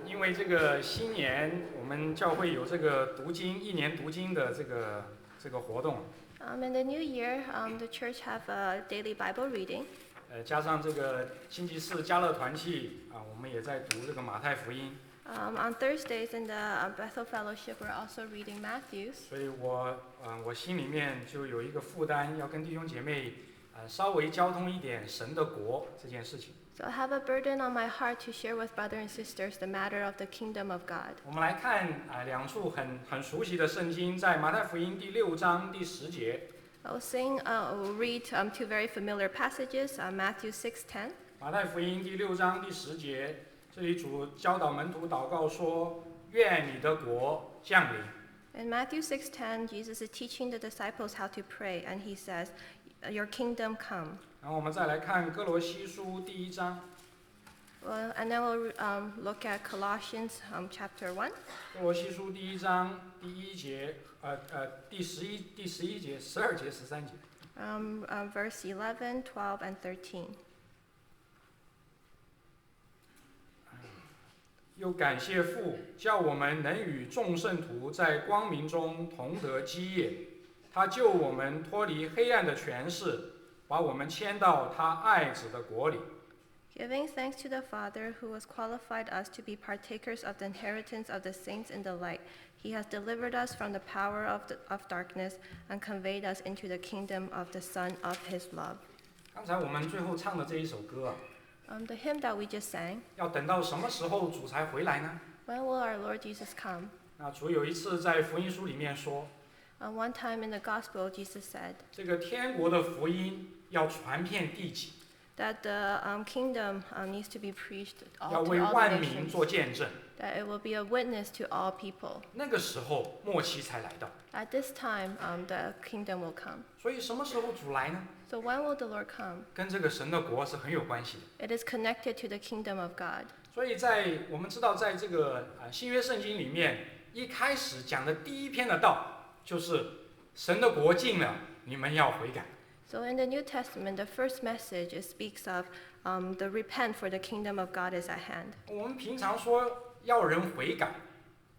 因为这个新年，我们教会有这个读经一年读经的这个活动。In the new year, the church have a daily Bible reading. 加上这个星期四加勒团契我们也在读这个马太福音。On Thursdays in the Bethel Fellowship, we're also reading Matthews. 所以我心里面就有一个负担，要跟弟兄姐妹稍微交通一点神的国这件事情。So I have a burden on my heart to share with brothers and sisters the matter of the kingdom of God. 我们来看两处很熟悉的圣经，在马太福音第6章第10节。We'll read two very familiar passages, Matthew 6:10. 马太福音第6章第10节，这里主教导门徒祷告说：“愿你的国降临。” In Matthew 6:10, Jesus is teaching the disciples how to pray, and he says, "Your kingdom come." 然后我们再来看哥罗西书第1章。And then we'll look at Colossians chapter 1. 哥罗西书第1章第1节，第11节、12节、13节。Verse 11, 12, and 13. 又感谢父，叫我们能与众圣徒在光明中同得基业。他救我们脱离黑暗的权势，把我们迁到他爱子的国里。Giving thanks to the Father who has qualified us to be partakers of the inheritance of the saints in the light. He has delivered us from the power of darkness and conveyed us into the kingdom of the Son of His love. 刚才我们最后唱的这一首歌The hymn that we just sang. 要等到什么时候主才回来呢？ When will our Lord Jesus come? 那主有一次在福音书里面说， One time in the Gospel, Jesus said 这个天国的福音要传遍地极。that the kingdom needs to be preached to 要 all 为 the 万民 nations. 做见证。 That it will be a witness to all people. 那个时候末期才来到。 At this time, the kingdom will come. 所以什么时候主来呢？ So when will the Lord come? 跟这个神的国是很有关系的。 It is connected to the kingdom of God. 所以我们知道，在这个新约圣经里面，一开始讲的第一篇的道就是神的国近了，你们要悔改。 So in the New Testament, the first message it speaks of the repent, for the kingdom of God is at hand. 我们平常说要人悔改，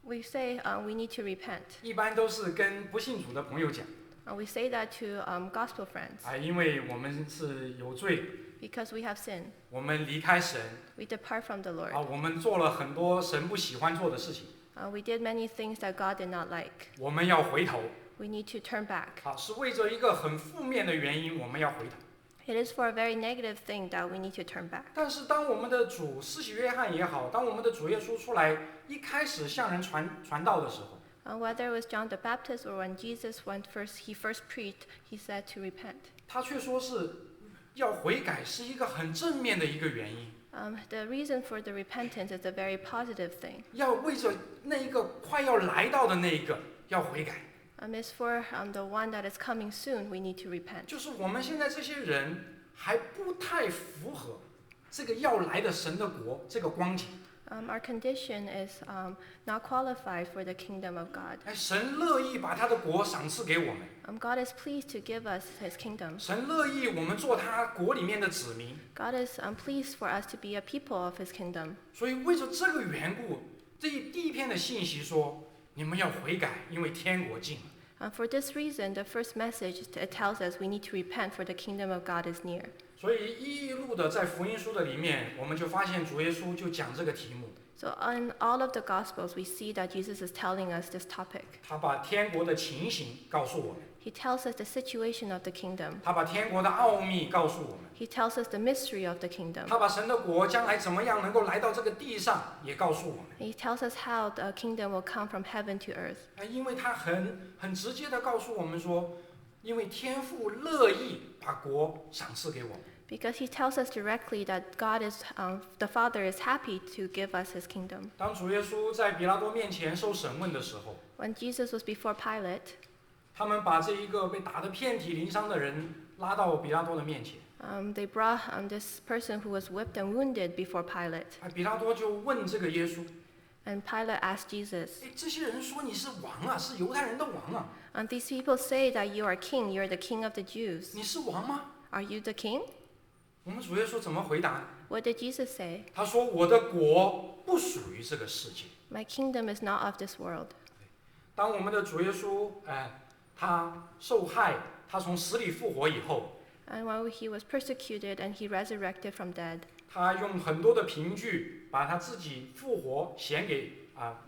We say we need to repent. 一般都是跟不信主的朋友讲。 We say that to gospel friends 因为我们是有罪， because we have sinned. 我们离开神， We depart from the Lord. 我们做了很多神不喜欢做的事情， We did many things that God did not like. 我们要回头。 We need to turn back. 是为着一个很负面的原因，我们要回头。 It is for a very negative thing that we need to turn back. 但是当我们的主施洗约翰也好，当我们的主耶稣出来一开始向人传道的时候， Whether it was John the Baptist or when Jesus he first preached, he said to repent. 他却说是要悔改，是一个很正面的一个原因。The reason for the repentance is a very positive thing. 要为着那一个快要来到的那一个要悔改。It's for the one that is coming soon. We need to repent. 就是我们现在这些人还不太符合这个要来的神的国这个光景。Our condition is not qualified for the kingdom of God. 神乐意把他的国赏赐给我们。God is pleased to give us His kingdom. 神乐意我们做他国里面的子民。 God is pleased for us to be a people of His kingdom. 所以为着这个缘故，第一篇的信息说，你们要悔改，因为天国近了。For this reason, the first message it tells us we need to repent, for the kingdom of God is near. 所以一路的在福音书的里面，我们就发现主耶稣就讲这个题目。 So in all of the Gospels, we see that Jesus is telling us this topic. 他把天国的情形告诉我们。 He tells us the situation of the kingdom. 他把天国的奥秘告诉我们。 He tells us the mystery of the kingdom. 他把神的国将来怎么样能够来到这个地上，也告诉我们。 He tells us how the kingdom will come from heaven to earth. 因为他很直接的告诉我们说，因为天父乐意把国赏赐给我们。 Because he tells us directly that the Father is happy to give us his kingdom. 当主耶稣在比拉多面前受审问的时候， When Jesus was before Pilate, 他们把这一个被打得遍体鳞伤的人拉到比拉多的面前。 they brought this person who was whipped and wounded before Pilate. 比拉多就问这个耶稣， And Pilate asked Jesus, 这些人说你是王啊，是犹太人的王啊， and these people say that you are king, you're the king of the Jews. 你是王吗？ Are you the king? 我们主耶稣怎么回答？ What did Jesus say? 他说：“我的国不属于这个世界。” My kingdom is not of this world. 当我们的主耶稣，他受害，他从死里复活以后， And when he was persecuted and he resurrected from dead, 他用很多的凭据把他自己复活显给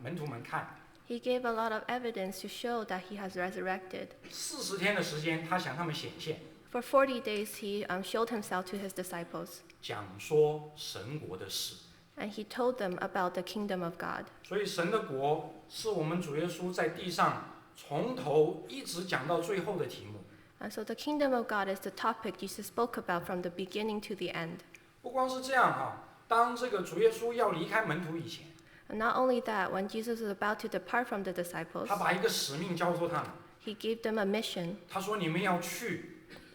门徒们看。 he gave a lot of evidence to show that he has resurrected. 40天的时间，他向他们显现， For 40 days, he showed himself to his disciples, 讲说神国的事。 and he told them about the kingdom of God. 所以神的国是我们主耶稣在地上从头一直讲到最后的题目。 And so the kingdom of God is the topic Jesus spoke about from the beginning to the end. 不光是这样当这个主耶稣要离开门徒以前， And not only that, when Jesus was about to depart from the disciples, 他把一个使命交托他们。 he gave them a mission. 他说：“你们要去，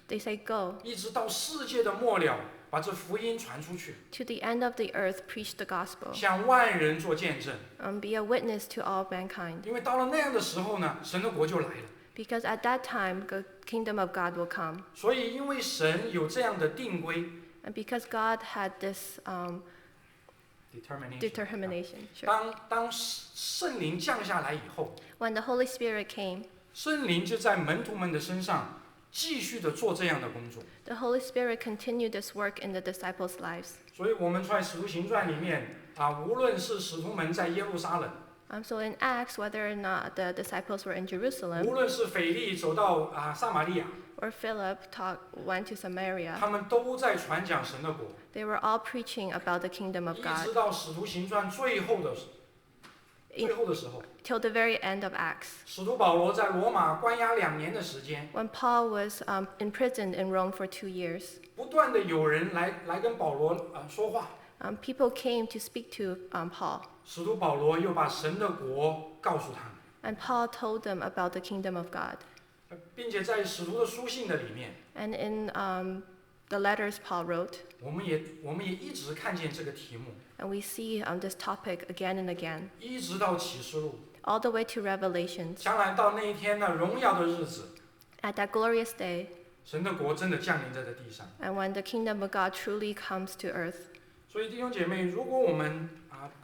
They say, Go 一直到世界的末了，把这福音传出去， to the end of the earth, preach the gospel, 向万人做见证。 be a witness to all mankind. 因为到了那样的时候呢，神的国就来了。 Because at that time, the kingdom of God will come. 所以，因为神有这样的定规 And because God had this determination, sure. 当圣灵降下来以后， When the Holy Spirit came, 圣灵就在门徒们的身上继续的做这样的工作。 the Holy Spirit continued this work in the disciples' lives. 所以我们在使徒行传里面无论是使徒们在耶路撒冷， So in Acts, whether or not the disciples were in Jerusalem 无论是腓力走到撒玛利亚， or Philip went to Samaria, 他们都在传讲神的国。 they were all preaching about the kingdom of 一 God 直到使徒行传最后的时候， till the very end of Acts. 使徒保罗在罗马关押2年的时间， When Paul was imprisoned in Rome for 2 years, 不断的有人来跟保罗说话。 people came to speak to Paul, 使徒保罗又把神的国告诉他们， and Paul told them about the kingdom of God. 并且在使徒的书信的里面， And in the letters Paul wrote, 我们也一直看见这个题目， and we see this topic again and again, 一直到启示录， all the way to Revelations. 将来到那一天的荣耀的日子， At that glorious day, 神的国真的降临在这地上。 and when the kingdom of God truly comes to earth. 所以弟兄姐妹，如果我们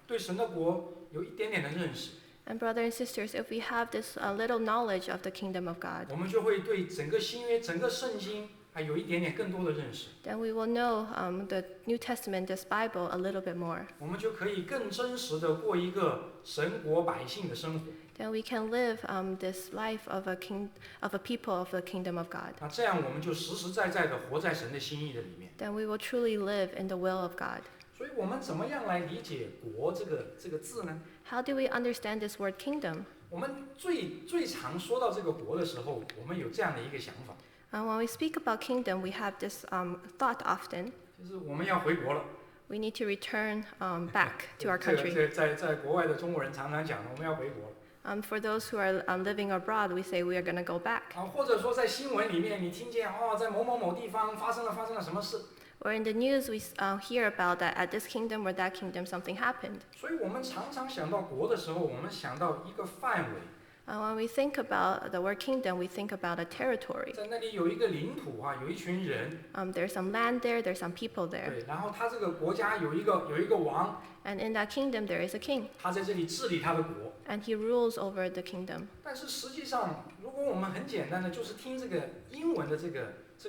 对神的国有一点点的认识， And brothers and sisters, if we have this little knowledge of the kingdom of God, 我们就会对整个新约、整个圣经有一点点更多的认识， then we will know the New Testament, this Bible, a little bit more. 我们就可以更真实的过一个神国百姓的生活。 Then we can live this life of a people of the kingdom of God. 那这样我们就实实在在的活在神的心意的里面。 Then we will truly live in the will of God. 所以我们怎么样来理解“国”这个字呢？ How do we understand this word kingdom? 我们最常说到这个“国”的时候，我们有这样的一个想法， When we speak about kingdom, we have this thought often. 就是我们要回国了。 We need to return back to our 这个 country. 在国外的中国人常常讲的，我们要回国了。 For those who are living abroad, we say we are going to go back. 或者说在新闻里面，你听见在某某地方发生了什么事， Or in the news, we hear about that at this kingdom or that kingdom something happened. 所以我们常常想到国的时候，我们想到一个范围， When we think about the word kingdom, we think about a territory. 在那里有一个领土有一群人， There's some land there, there's some people there. 对，然后他这个国家有一个王， And in that kingdom, there is a king. 他在这里治理他的国。 And he rules over the kingdom. 但是实际上，如果我们很简单的就是听这个英文的这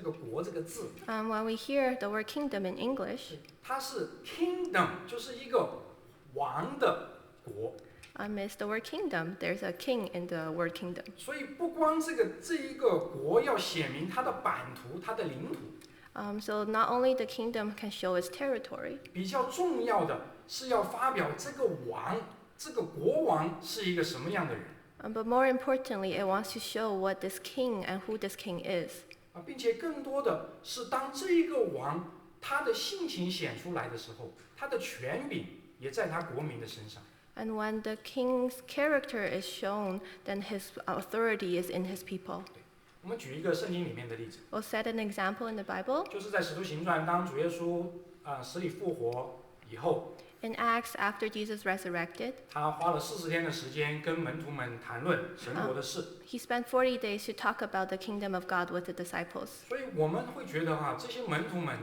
个国这个字， When we hear the word kingdom in English, 它是 kingdom，就是一个王的国。 it's the word kingdom. There's a king in the word kingdom. 所以不光这一个国要显明它的版图、它的领土， So not only the kingdom can show its territory, 比较重要的是要发表这个王、这个国王是一个什么样的人。 but more importantly, it wants to show what this king and who this king is. 并且更多的是当这一个王他的性情显出来的时候，他的权柄也在他国民的身上。 And when the king's character is shown, then his authority is in his people. 我们举一个圣经里面的例子， We'll set an example in the Bible. 就是在使徒行传，当主耶稣死里复活以后， In Acts, after Jesus resurrected, 他花了40天的时间跟门徒们谈论神国的事。 he spent 40 days to talk about the kingdom of God with the disciples. 所以我们会觉得这些门徒们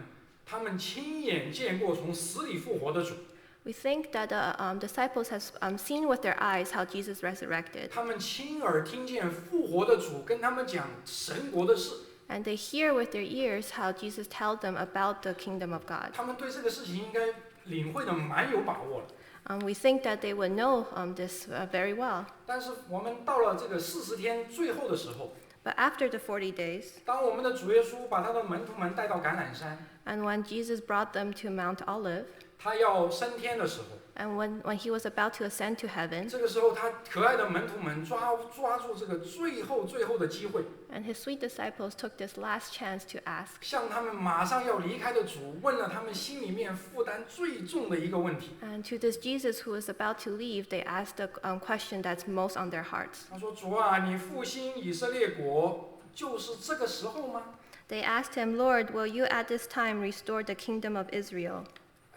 他们亲眼见过从死里复活的主， We think that the disciples have seen with their eyes how Jesus resurrected, 他们亲耳听见复活的主跟他们讲神国的事， and they hear with their ears how Jesus tells them about the kingdom of God. 他们对这个事情应该领会的蛮有把握了。 We think that they would know this very well. 但是我们到了这个40天最后的时候， But after the 40 days, 当我们的主耶稣把他的门徒们带到橄榄山， and when Jesus brought them to Mount Olive, 他要升天的时候， and when he was about to ascend to heaven, 这个时候他可爱的门徒们抓住这个最后的机会， and his sweet disciples took this last chance to ask, 向他们马上要离开的主问了他们心里面负担最重的一个问题。 and to this Jesus who was about to leave, they asked the question that's most on their hearts. 他说：“主啊，你复兴以色列国就是这个时候吗？” They asked him, Lord, will you at this time restore the kingdom of Israel?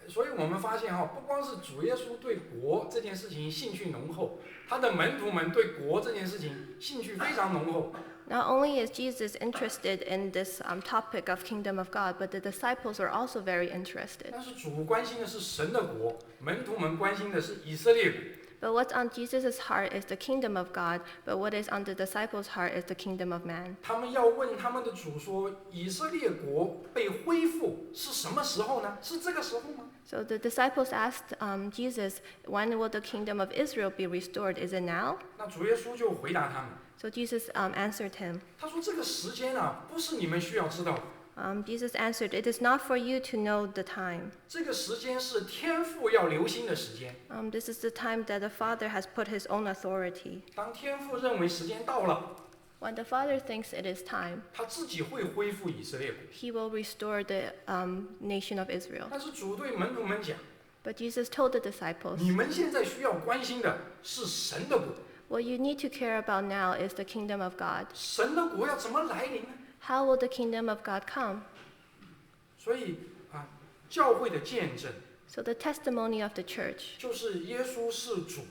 所以我们发现不光是主耶稣对国这件事情兴趣浓厚，他的门徒们对国这件事情兴趣非常浓厚。 Not only is Jesus interested in this topic of kingdom of God, but the disciples were also very interested. 但是主关心的是神的国，门徒们关心的是以色列国。 But what's on Jesus' heart is the kingdom of God, but what is on the disciples' heart is the kingdom of man. 他们要问他们的主说：“以色列国被恢复是什么时候呢？是这个时候吗？” So the disciples asked Jesus, when will the kingdom of Israel be restored? Is it now? 那主耶稣就回答他们， So Jesus answered him. 他说：“这个时间不是你们需要知道的， Jesus answered, it is not for you to know the time. 这个时间是天父要留心的时间。 This is the time that the Father has put his own authority. 当天父认为时间到了， When the Father thinks it is time, 他自己会恢复以色列国。 he will restore the nation of Israel. 但是主对门徒们讲： But Jesus told the disciples, 你们现在需要关心的是神的国， what you need to care about now is the kingdom of God. 神的国要怎么来临呢？ How will the kingdom of God come? 所以教会的见证 So the testimony of the church 就是耶稣是主，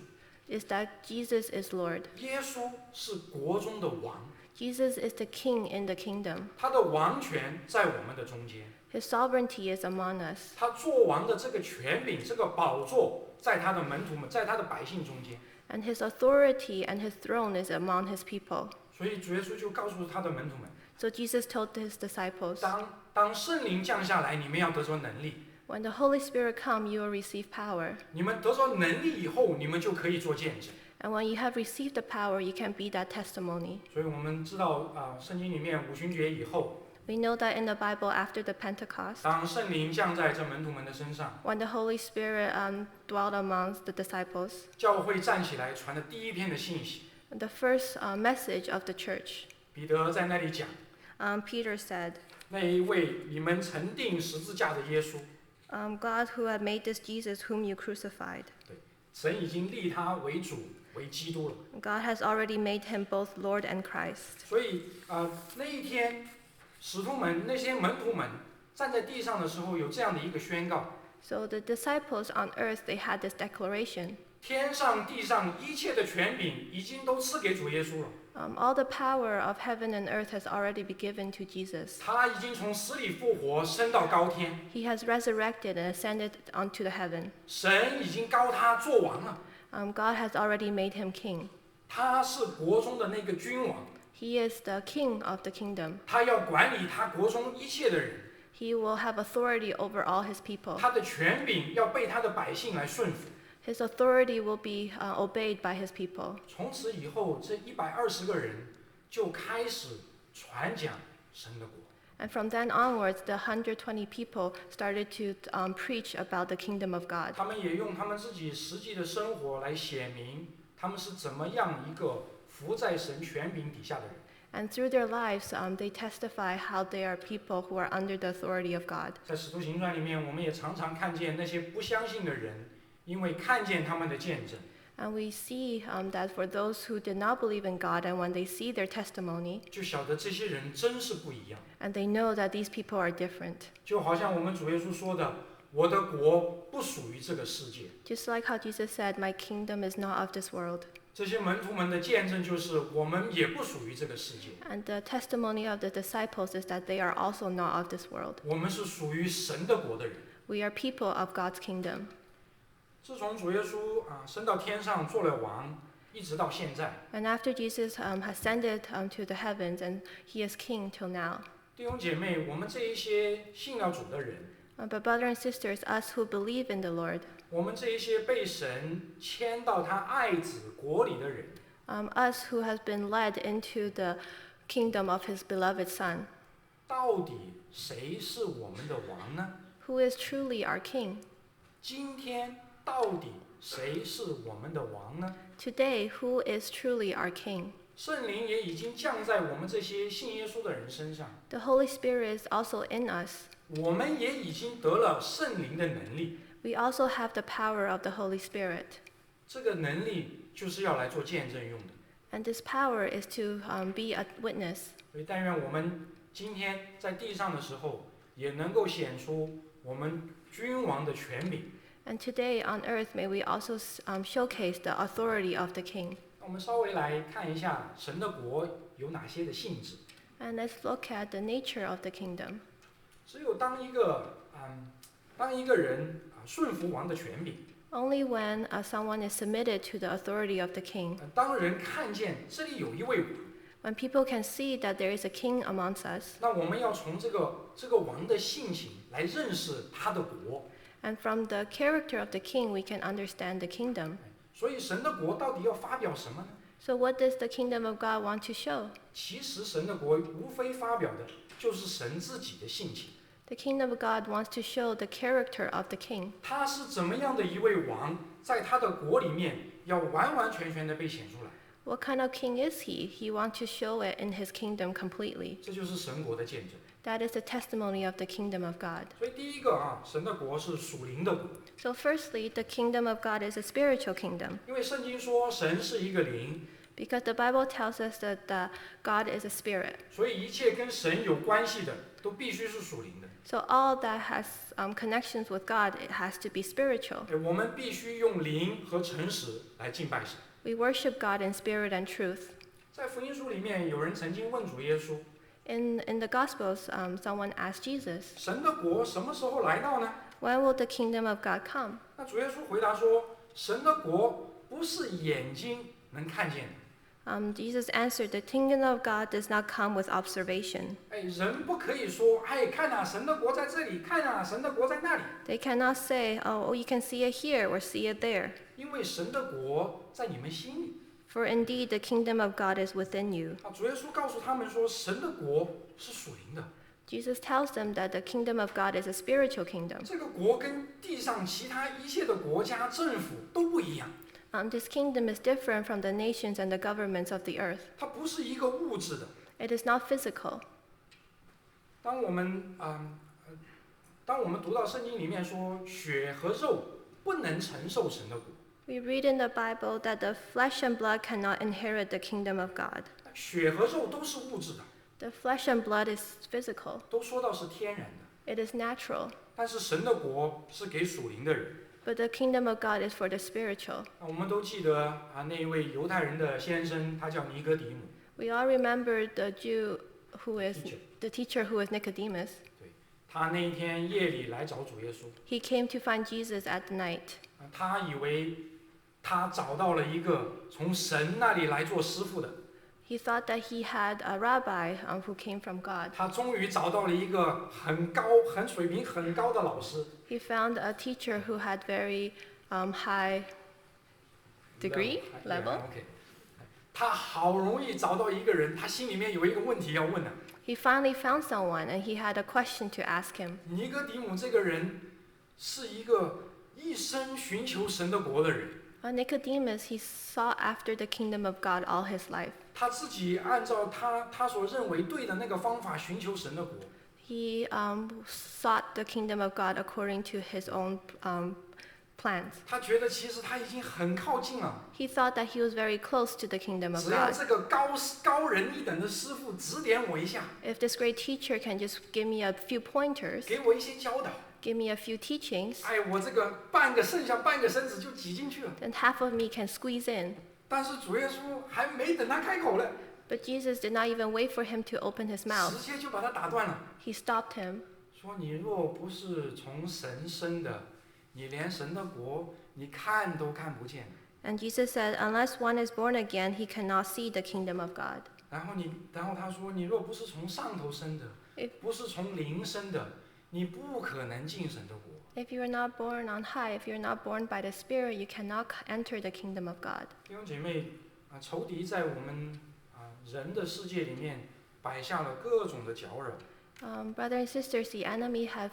is that Jesus is Lord. 耶稣是国中的王， Jesus is the king in the kingdom. 他的王权在我们的中间， His sovereignty is among us. 他做王的这个权柄、这个宝座，在他的门徒们、在他的百姓中间。 And his authority and his throne is among his people. 所以主耶稣就告诉他的门徒们： So Jesus told his disciples, 当圣灵降下来，你们要得着能力。 when the Holy Spirit come, you will receive power. 你们得着能力以后，你们就可以做见证。 And when you have received the power, you can be that testimony. 所以我们知道圣经里面五旬节以后， We know that in the Bible, after the Pentecost, 当圣灵降在这门徒们的身上， when the Holy Spirit dwelt amongst the disciples, 教会站起来传的第一篇的信息， the first message of the church, 彼得在那里讲， Peter said, 那一位你们曾钉十字架的耶稣， God who had made this Jesus whom you crucified. 神已经立他为主为基督了。 God has already made him both Lord and Christ. 所以那一天，使徒们那些门徒们站在地上的时候，有这样的一个宣告： So the disciples on earth, they had this declaration. 天上地上一切的权柄已经都赐给主耶稣了。 All the power of heaven and earth has already been given to Jesus. 他已经从死里复活，升到高天。 He has resurrected and ascended onto the heaven. 神已经膏他做王了。 God has already made him king. 他是国中的那个君王， He is the king of the kingdom. 他要管理他国中一切的人， He will have authority over all his people. 他的权柄要被他的百姓来顺服。 His authority will be obeyed by his people. 从此以后，这120个人就开始传讲神的国。 And from then onwards, the 120 people started to preach about the kingdom of God. 他们也用他们自己实际的生活来显明他们是怎么样一个服在神权柄底下的人。 And through their lives, they testify how they are people who are under the authority of God. 在使徒行传里面，我们也常常看见那些不相信的人，因为看见他们的见证， And we see that for those who did not believe in God, and when they see their testimony, 就晓得这些人真是不一样。 and they know that these people are different. 就好像我们主耶稣说的：“我的国不属于这个世界。” Just like how Jesus said, my kingdom is not of this world. 这些门徒们的见证就是我们也不属于这个世界， And the testimony of the disciples is that they are also not of this world. 我们是属于神的国的人。 We are people of God's kingdom. 自从主耶稣升到天上做了王，一直到现在， And after Jesus ascended to the heavens and he is king till now. 弟兄姐妹，我们这一些信了主的人， But brothers and sisters, us who believe in the Lord, 我们这一些被神迁到他爱子国里的人， us who has been led into the kingdom of his beloved Son, 到底谁是我们的王呢？ who is truly our king? 今天到底谁是我们的王呢？ Today, who is truly our king? 圣灵也已经降在我们这些信耶稣的人身上， The Holy Spirit is also in us. 我们也已经得了圣灵的能力。 We also have the power of the Holy Spirit. 这个能力就是要来做见证用的。 And this power is to be a witness. 所以，但愿我们今天在地上的时候，也能够显出我们君王的权柄。 And today on earth, may we also showcase the authority of the king. 那我们稍微来看一下神的国有哪些的性质。 And let's look at the nature of the kingdom. 只有当一个人顺服王的权柄， Only when someone is submitted to the authority of the king, 当人看见这里有一位王， when people can see that there is a king amongst us, 那我们要从这个王的性情来认识他的国。 and from the character of the king, we can understand the kingdom. 所以神的国到底要发表什么呢？ So what does the kingdom of God want to show? 其实神的国无非发表的就是神自己的性情。 The kingdom of God wants to show the character of the king. 他是怎么样的一位王，在他的国里面要完完全全的被显出来。 What kind of king is he? He wants to show it in his kingdom completely. 这就是神国的见证。 That is the testimony of the kingdom of God. 所以第一个神的国是属灵的国， So firstly, the kingdom of God is a spiritual kingdom, 因为圣经说神是一个灵， because the Bible tells us that God is a spirit. 所以一切跟神有关系的都必须是属灵的。 So all that has connections with God, it has to be spiritual. 我们必须用灵和诚实来敬拜神。 We worship God in spirit and truth. 在福音书里面，有人曾经问主耶稣， In the Gospels, someone asked Jesus, 神的国什么时候来到呢？ when will the kingdom of God come? 那主耶稣回答说，神的国不是眼睛能看见的。 Jesus answered, the kingdom of God does not come with observation. 人不可以说，看啊，神的国在这里，看啊，神的国在那里， They cannot say, oh, you can see it here or see it there. 因为神的国在你们心里。 For indeed, the kingdom of God is within you. 主耶稣告诉他们说，神的国是属灵的， Jesus tells them that the kingdom of God is a spiritual kingdom. 这个国跟地上其他一切的国家政府都不一样， This kingdom is different from the nations and the governments of the earth. 它不是一个物质的。 It is not physical. 当我们读到圣经里面说，血和肉不能承受神的国， We read in the Bible that the flesh and blood cannot inherit the kingdom of God. 血和肉都是物质的， The flesh and blood is physical. 都说到是天然的， It is natural. 但是神的国是给属灵的人。 But the kingdom of God is for the spiritual. 我们都记得那一位犹太人的先生，他叫尼哥底母。 We all remember the Jew who is Teacher. the teacher who is Nicodemus. 他那一天夜里来找主耶稣， He came to find Jesus at night. 他以为他找到了一个从神那里来做师傅的， He thought that he had a rabbi who came from God. 他终于找到了一个水平很高的老师。 He found a teacher who had very high degree level. OK， 他好容易找到一个人，他心里面有一个问题要问呢。 He finally found someone and he had a question to ask him. 尼哥底母这个人是一个一生寻求神的国的人， Nicodemus, he sought after the kingdom of God all his life. 他自己按照他所认为对的那个方法寻求神的国。 He sought the kingdom of God according to his own plans. 他觉得其实他已经很靠近了， He thought that he was very close to the kingdom of 只要 God. 这个高人一等的师傅指点我一下， If this great teacher can just give me a few pointers, 给我一些教导， give me a few teachings, 我这个剩下半个身子就挤进去了。 then half of me can squeeze in. 但是主耶稣还没等他开口了， But Jesus did not even wait for him to open his 直 mouth. 接就把他打断了， He stopped him. 说你若不是从神生的，你连神的国你看都看不见。 And Jesus said, unless one is born again, he cannot see the kingdom of God. 然后他说，你若不是从上头生的，不是从灵生的，你不可能进神的国。 If you are not born on high, if you're not born by the Spirit, you cannot enter the kingdom of God. 弟兄姐妹仇敌在我们人的世界里面摆下了各种的搅扰。 Brothers and sisters, the enemy have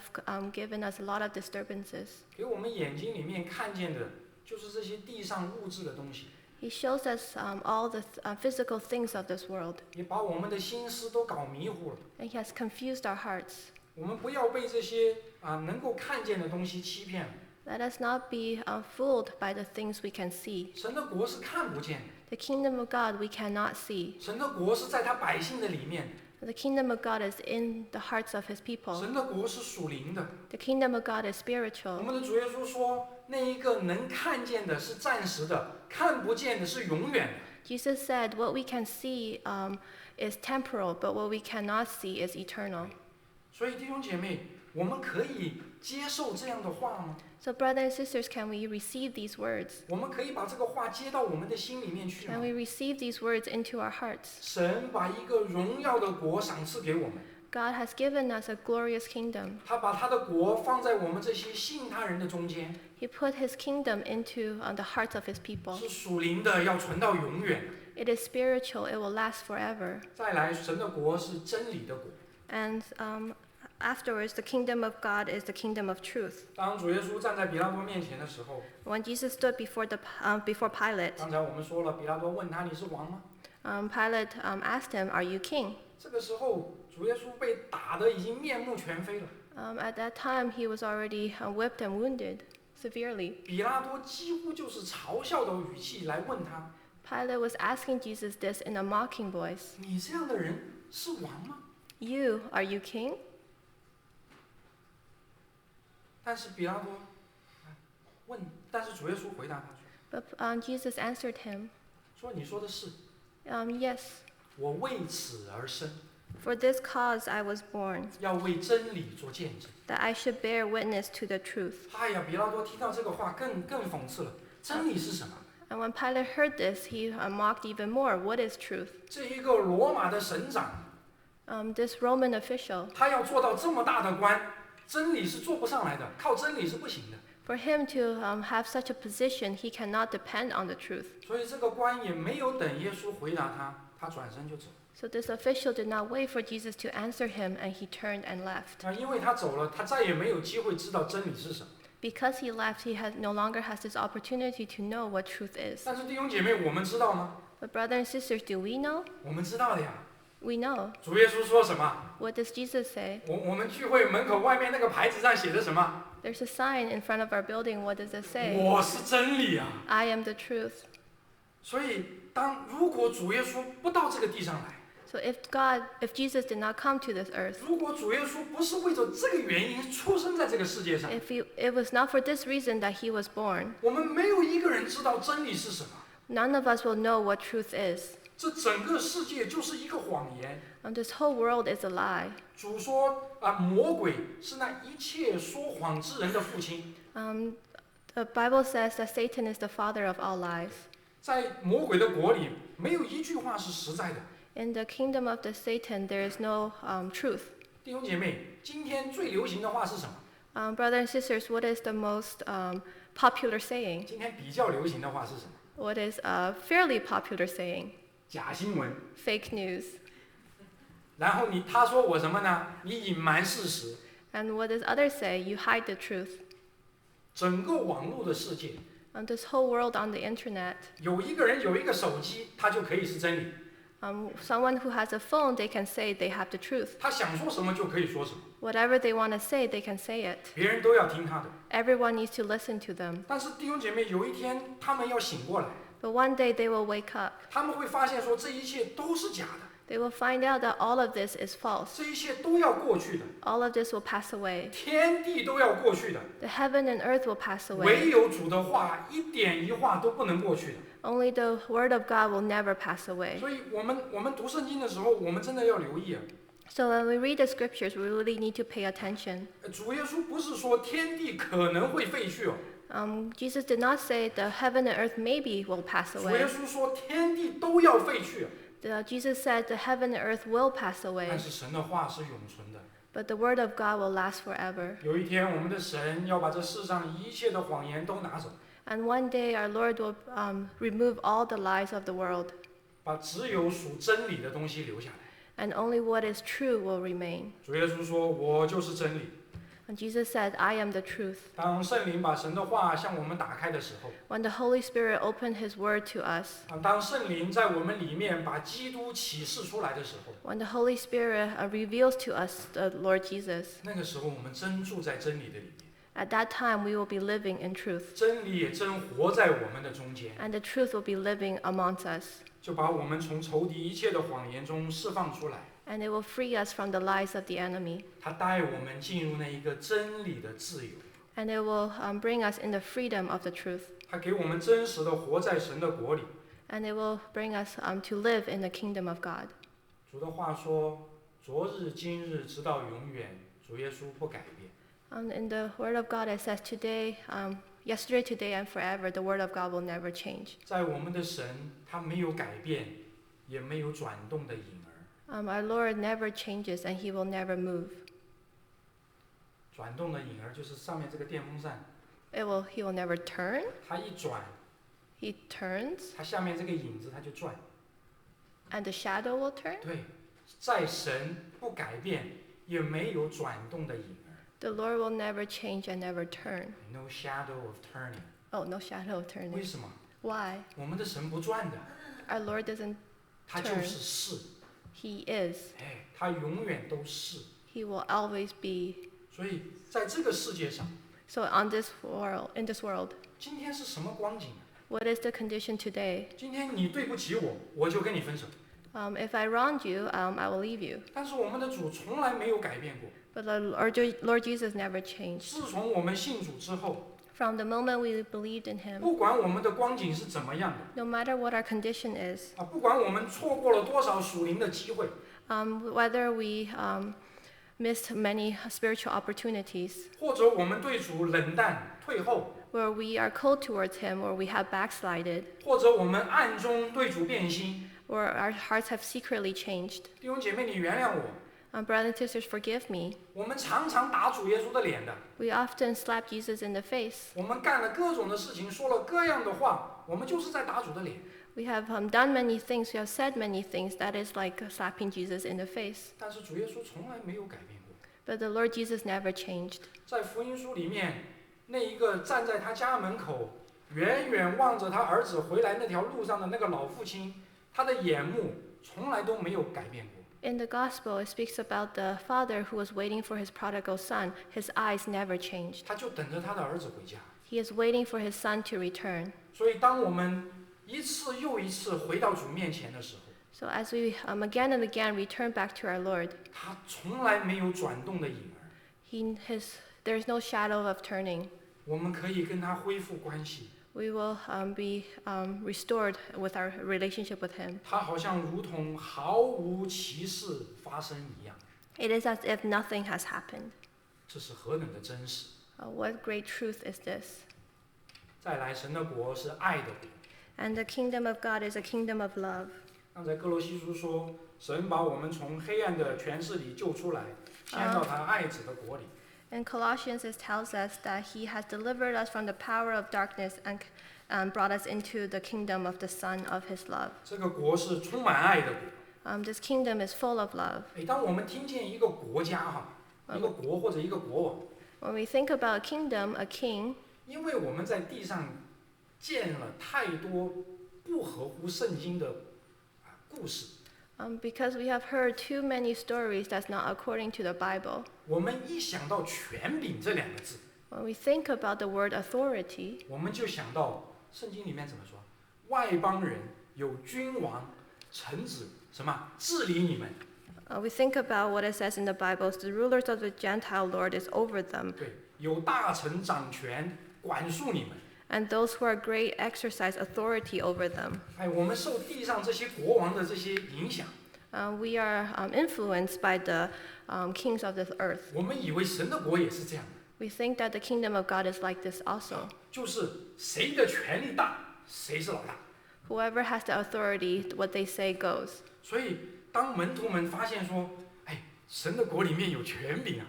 given us a lot of disturbances. 给我们眼睛里面看见的就是这些地上物质的东西， He shows us all the physical things of this world, 也把我们的心思都搞迷糊了。 and he has confused our hearts. 我们不要被这些能够看见的东西欺骗了。 Let us not be fooled by the things we can see. 神的国是看不见的， The kingdom of God we cannot see. 神的国是在他百姓的里面， The kingdom of God is in the hearts of his people. 神的国是属灵的。 The kingdom of God is 我 spiritual. 们的主耶稣说，那一个能看见的是暂时的，看不见的是永远的。 Jesus said, what we can see is temporal, but what we cannot see is eternal. 所以弟兄姐妹，我们可以接受这样的话吗？ So brothers and sisters, can we receive these words? 我们可以把这个话接到我们的心里面去吗 Can？ we receive these words into our hearts? 神把一个荣耀的国赏赐给我们， God has given us a glorious kingdom. 他把他的国放在我们这些信他人的中间， He put his kingdom into the hearts of his people. 是属灵的，要存到永远。 It is spiritual. It will last forever. 再来，神的国是真理的国。 And afterwards, the kingdom of God is the kingdom of truth. 当主耶稣站在比拉多面前的时候， When Jesus stood before Pilate, 刚才我们说了，比拉多问他：“你是王吗 Pilate asked him, "Are you king?" 这个时候，主耶稣被打得已经面目全非了。 At that time, he was already whipped and wounded severely. 比拉多几乎就是嘲笑的语气来问他 Pilate was asking Jesus this in a mocking voice: 你这样的人是王吗？ "You, are you king?" 但是比拉多问，但是主耶稣回答他 But Jesus answered him, 说：“你说的是， "Yes, 我为此而生， for this cause I was born, 要为真理做见证。 that I should bear witness to the truth." ”哎呀，比拉多听到这个话更讽刺了。真理是什么？ And when Pilate heard this, he mocked even more. What is truth? 这一个罗马的省长， This Roman official, 他要做到这么大的官，真理是做不上来的，靠真理是不行的。 for him to have such a position, he cannot depend on the truth. 所以这个官也没有等耶稣回答他，他转身就走。 So this official did not wait for Jesus to answer him, and he turned and left. 因为他走了，他再也没有机会知道真理是什么。 Because he left, he no longer has this opportunity to know what truth is. 但是弟兄姐妹，我们知道吗？ But brothers and sisters, do we know? 我们知道的呀。 We know. 主耶稣说什么？ What does Jesus say? 我们聚会门口外面那个牌子上写的什么？ There's a sign in front of our building. What does it say? 我是真理啊！ I am the truth. 所以，如果主耶稣不到这个地上来， So if Jesus did not come to this earth, 如果主耶稣不是为着这个原因出生在这个世界上， it was not for this reason that he was born, 我们没有一个人知道真理是什么。 none of us will know what truth is. 这整个世界就是一个谎言。This whole world is a lie. 主说魔鬼是那一切说谎之人的父亲。 The Bible says that Satan is the father of all lies. 在魔鬼的国里，没有一句话是实在的。 In the kingdom of the Satan, there is no truth. 弟兄姐妹，今天最流行的话是什么？ Brothers and sisters, what is the most popular saying? 今天比较流行的话是什么？ What is a fairly popular saying? 假新闻。 Fake news. 然后他说我什么呢？你隐瞒事实。 And what does others say? You hide the truth. 整个网络的世界， This whole world on the internet, 有一个人有一个手机，他就可以是真理。 someone who has a phone, they can say they have the truth. 他想说什么就可以说什么， Whatever they want to say, they can say it. 别人都要听他的。 Everyone needs to listen to them. 但是弟兄姐妹，有一天他们要醒过来， But one day they will wake up. 他们会发现说这一切都是假的。They will find out that all of this is false. 这一切都要过去的， All of this will pass away. 天地都要过去的， The heaven and earth will pass 唯 away. 有主的话一点一画都不能过去的。 Only the word of God will never pass away. 所以我们读圣经的时候，我们真的要留意啊。 So when we read the scriptures, we really need to pay attention. 主耶稣不是说天地可能会废去哦， Jesus did not say the heaven and earth maybe will pass 主耶 away. 稣说天地都要废去， Jesus said the heaven and earth will pass away, 但是神的话是永存的。 but the word of God will last forever. 有一天，我们的神要把这世上一切的谎言都拿走， And one day our Lord will remove all the lies of the world, 把只有属真理的东西留下来。 and only what is true will remain. 主耶稣说：“我就是真理。” And Jesus said, I am the truth. 当圣灵把神的话向我们打开的时候， When the Holy Spirit opened his word to us, 当圣灵在我们里面把基督启示出来的时候， when the Holy Spirit reveals to us the Lord Jesus, 那个时候我们真住在真理的里面， at that time we will be living in truth, 真理也真活在我们的中间， and the truth will be living amongst us, 就把我们从仇敌一切的谎言中释放出来。 and it will free us from the lies of the enemy, 他带我们进入那一个真理的自由， and it will bring us in the freedom of the truth, 他给我们真实的活在神的国里。 and it will bring us to live in the kingdom of God. 主的话说：“昨日、今日，直到永远。”主耶稣不改变。 In the word of God it says today, yesterday, today, and forever, the word of God will never change. 在我们的神，他没有改变，也没有转动的影儿。 Our Lord never changes and he will never move. 转动的影儿就是上面这个电风扇， He will never turn. 它一转， He turns 它下面这个影子它就转。 and the shadow will turn. 对，在神不改变，也没有转动的影儿。 The Lord will never change and never turn. No shadow of turning。 Oh, no shadow of 为 turning. 什么？ Why? 我们的神不转的， Our Lord doesn't 他就是是， He is. 哎，他永远都是。 He will always be. 所以在这个世界上， So in this world, 今天是什么光景？ what is the condition today? 今天你对不起我，我就跟你分手。 If I wronged you, I will leave you. 但是我们的主从来没有改变过。 But the Lord Jesus never changed. 自从我们信主之后， From the moment we believed in him, 不管我们的光景是怎么样的， no matter what our condition is, 不管我们错过了多少属灵的机会， whether we missed many spiritual opportunities, 或者我们对主冷淡退后， where we are cold towards him, or we have backslided, 或者我们暗中对主变心， or our hearts have secretly changed. 弟兄姐妹，你原谅我。 Brothers and sisters, forgive me. 我们常常打主耶稣的脸的， We often slap Jesus in the face. 我们干了各种的事情，说了各样的话，我们就是在打主的脸。 We have done many things, we have said many things, that is like slapping Jesus in the face. 但是主耶稣从来没有改变过。 But the Lord Jesus never changed. 在福音书里面，那一个站在他家门口，远远望着他儿子回来那条路上的那个老父亲，他的眼目从来都没有改变过。 In the gospel, it speaks about the father who was waiting for his prodigal son. His eyes never changed. 他就等着他的儿子回家。 He is waiting for his son to return. 所以，当我们一次又一次回到主面前的时候， So as we again and again return back to our Lord, 他从来没有转动的影儿。 there is no shadow of turning. 我们可以跟他恢复关系。 We will be restored with our relationship with him. 他好像如同毫无奇事发生一样。 It is as if nothing has happened. 这是何等的真实！ What great truth is this? 再来，神的国是爱的国。 And the kingdom of God is a kingdom of love. 刚才哥罗西书说，神把我们从黑暗的权势里救出来，迁到他爱子的国里。 In Colossians, it tells us that he has delivered us from the power of darkness and brought us into the kingdom of the Son of his love. 这个国是充满爱的国。 This kingdom is full of love. 当我们听见一个国家一个国或者一个国王， When we think about a kingdom, a king, 因为我们在地上见了太多不合乎圣经的故事， because we have heard too many stories that's not according to the Bible. 我们一想到权柄这两个字， When we think about the word authority, 我们就想到圣经里面怎么说，外邦人有君王、臣子什么治理你们。We think about what it says in the Bible. The rulers of the Gentile lord is over them, 对，有大臣掌权管束你们。 and those who are great exercise authority over them. 哎，我们受地上这些国王的这些影响， We are influenced by the kings of this earth. 我们以为神的国也是这样的， We think that the kingdom of God is like this also. 就是谁的权力大，谁是老大。 Whoever has the authority, what they say goes. 所以当门徒们发现说，哎，神的国里面有权柄啊，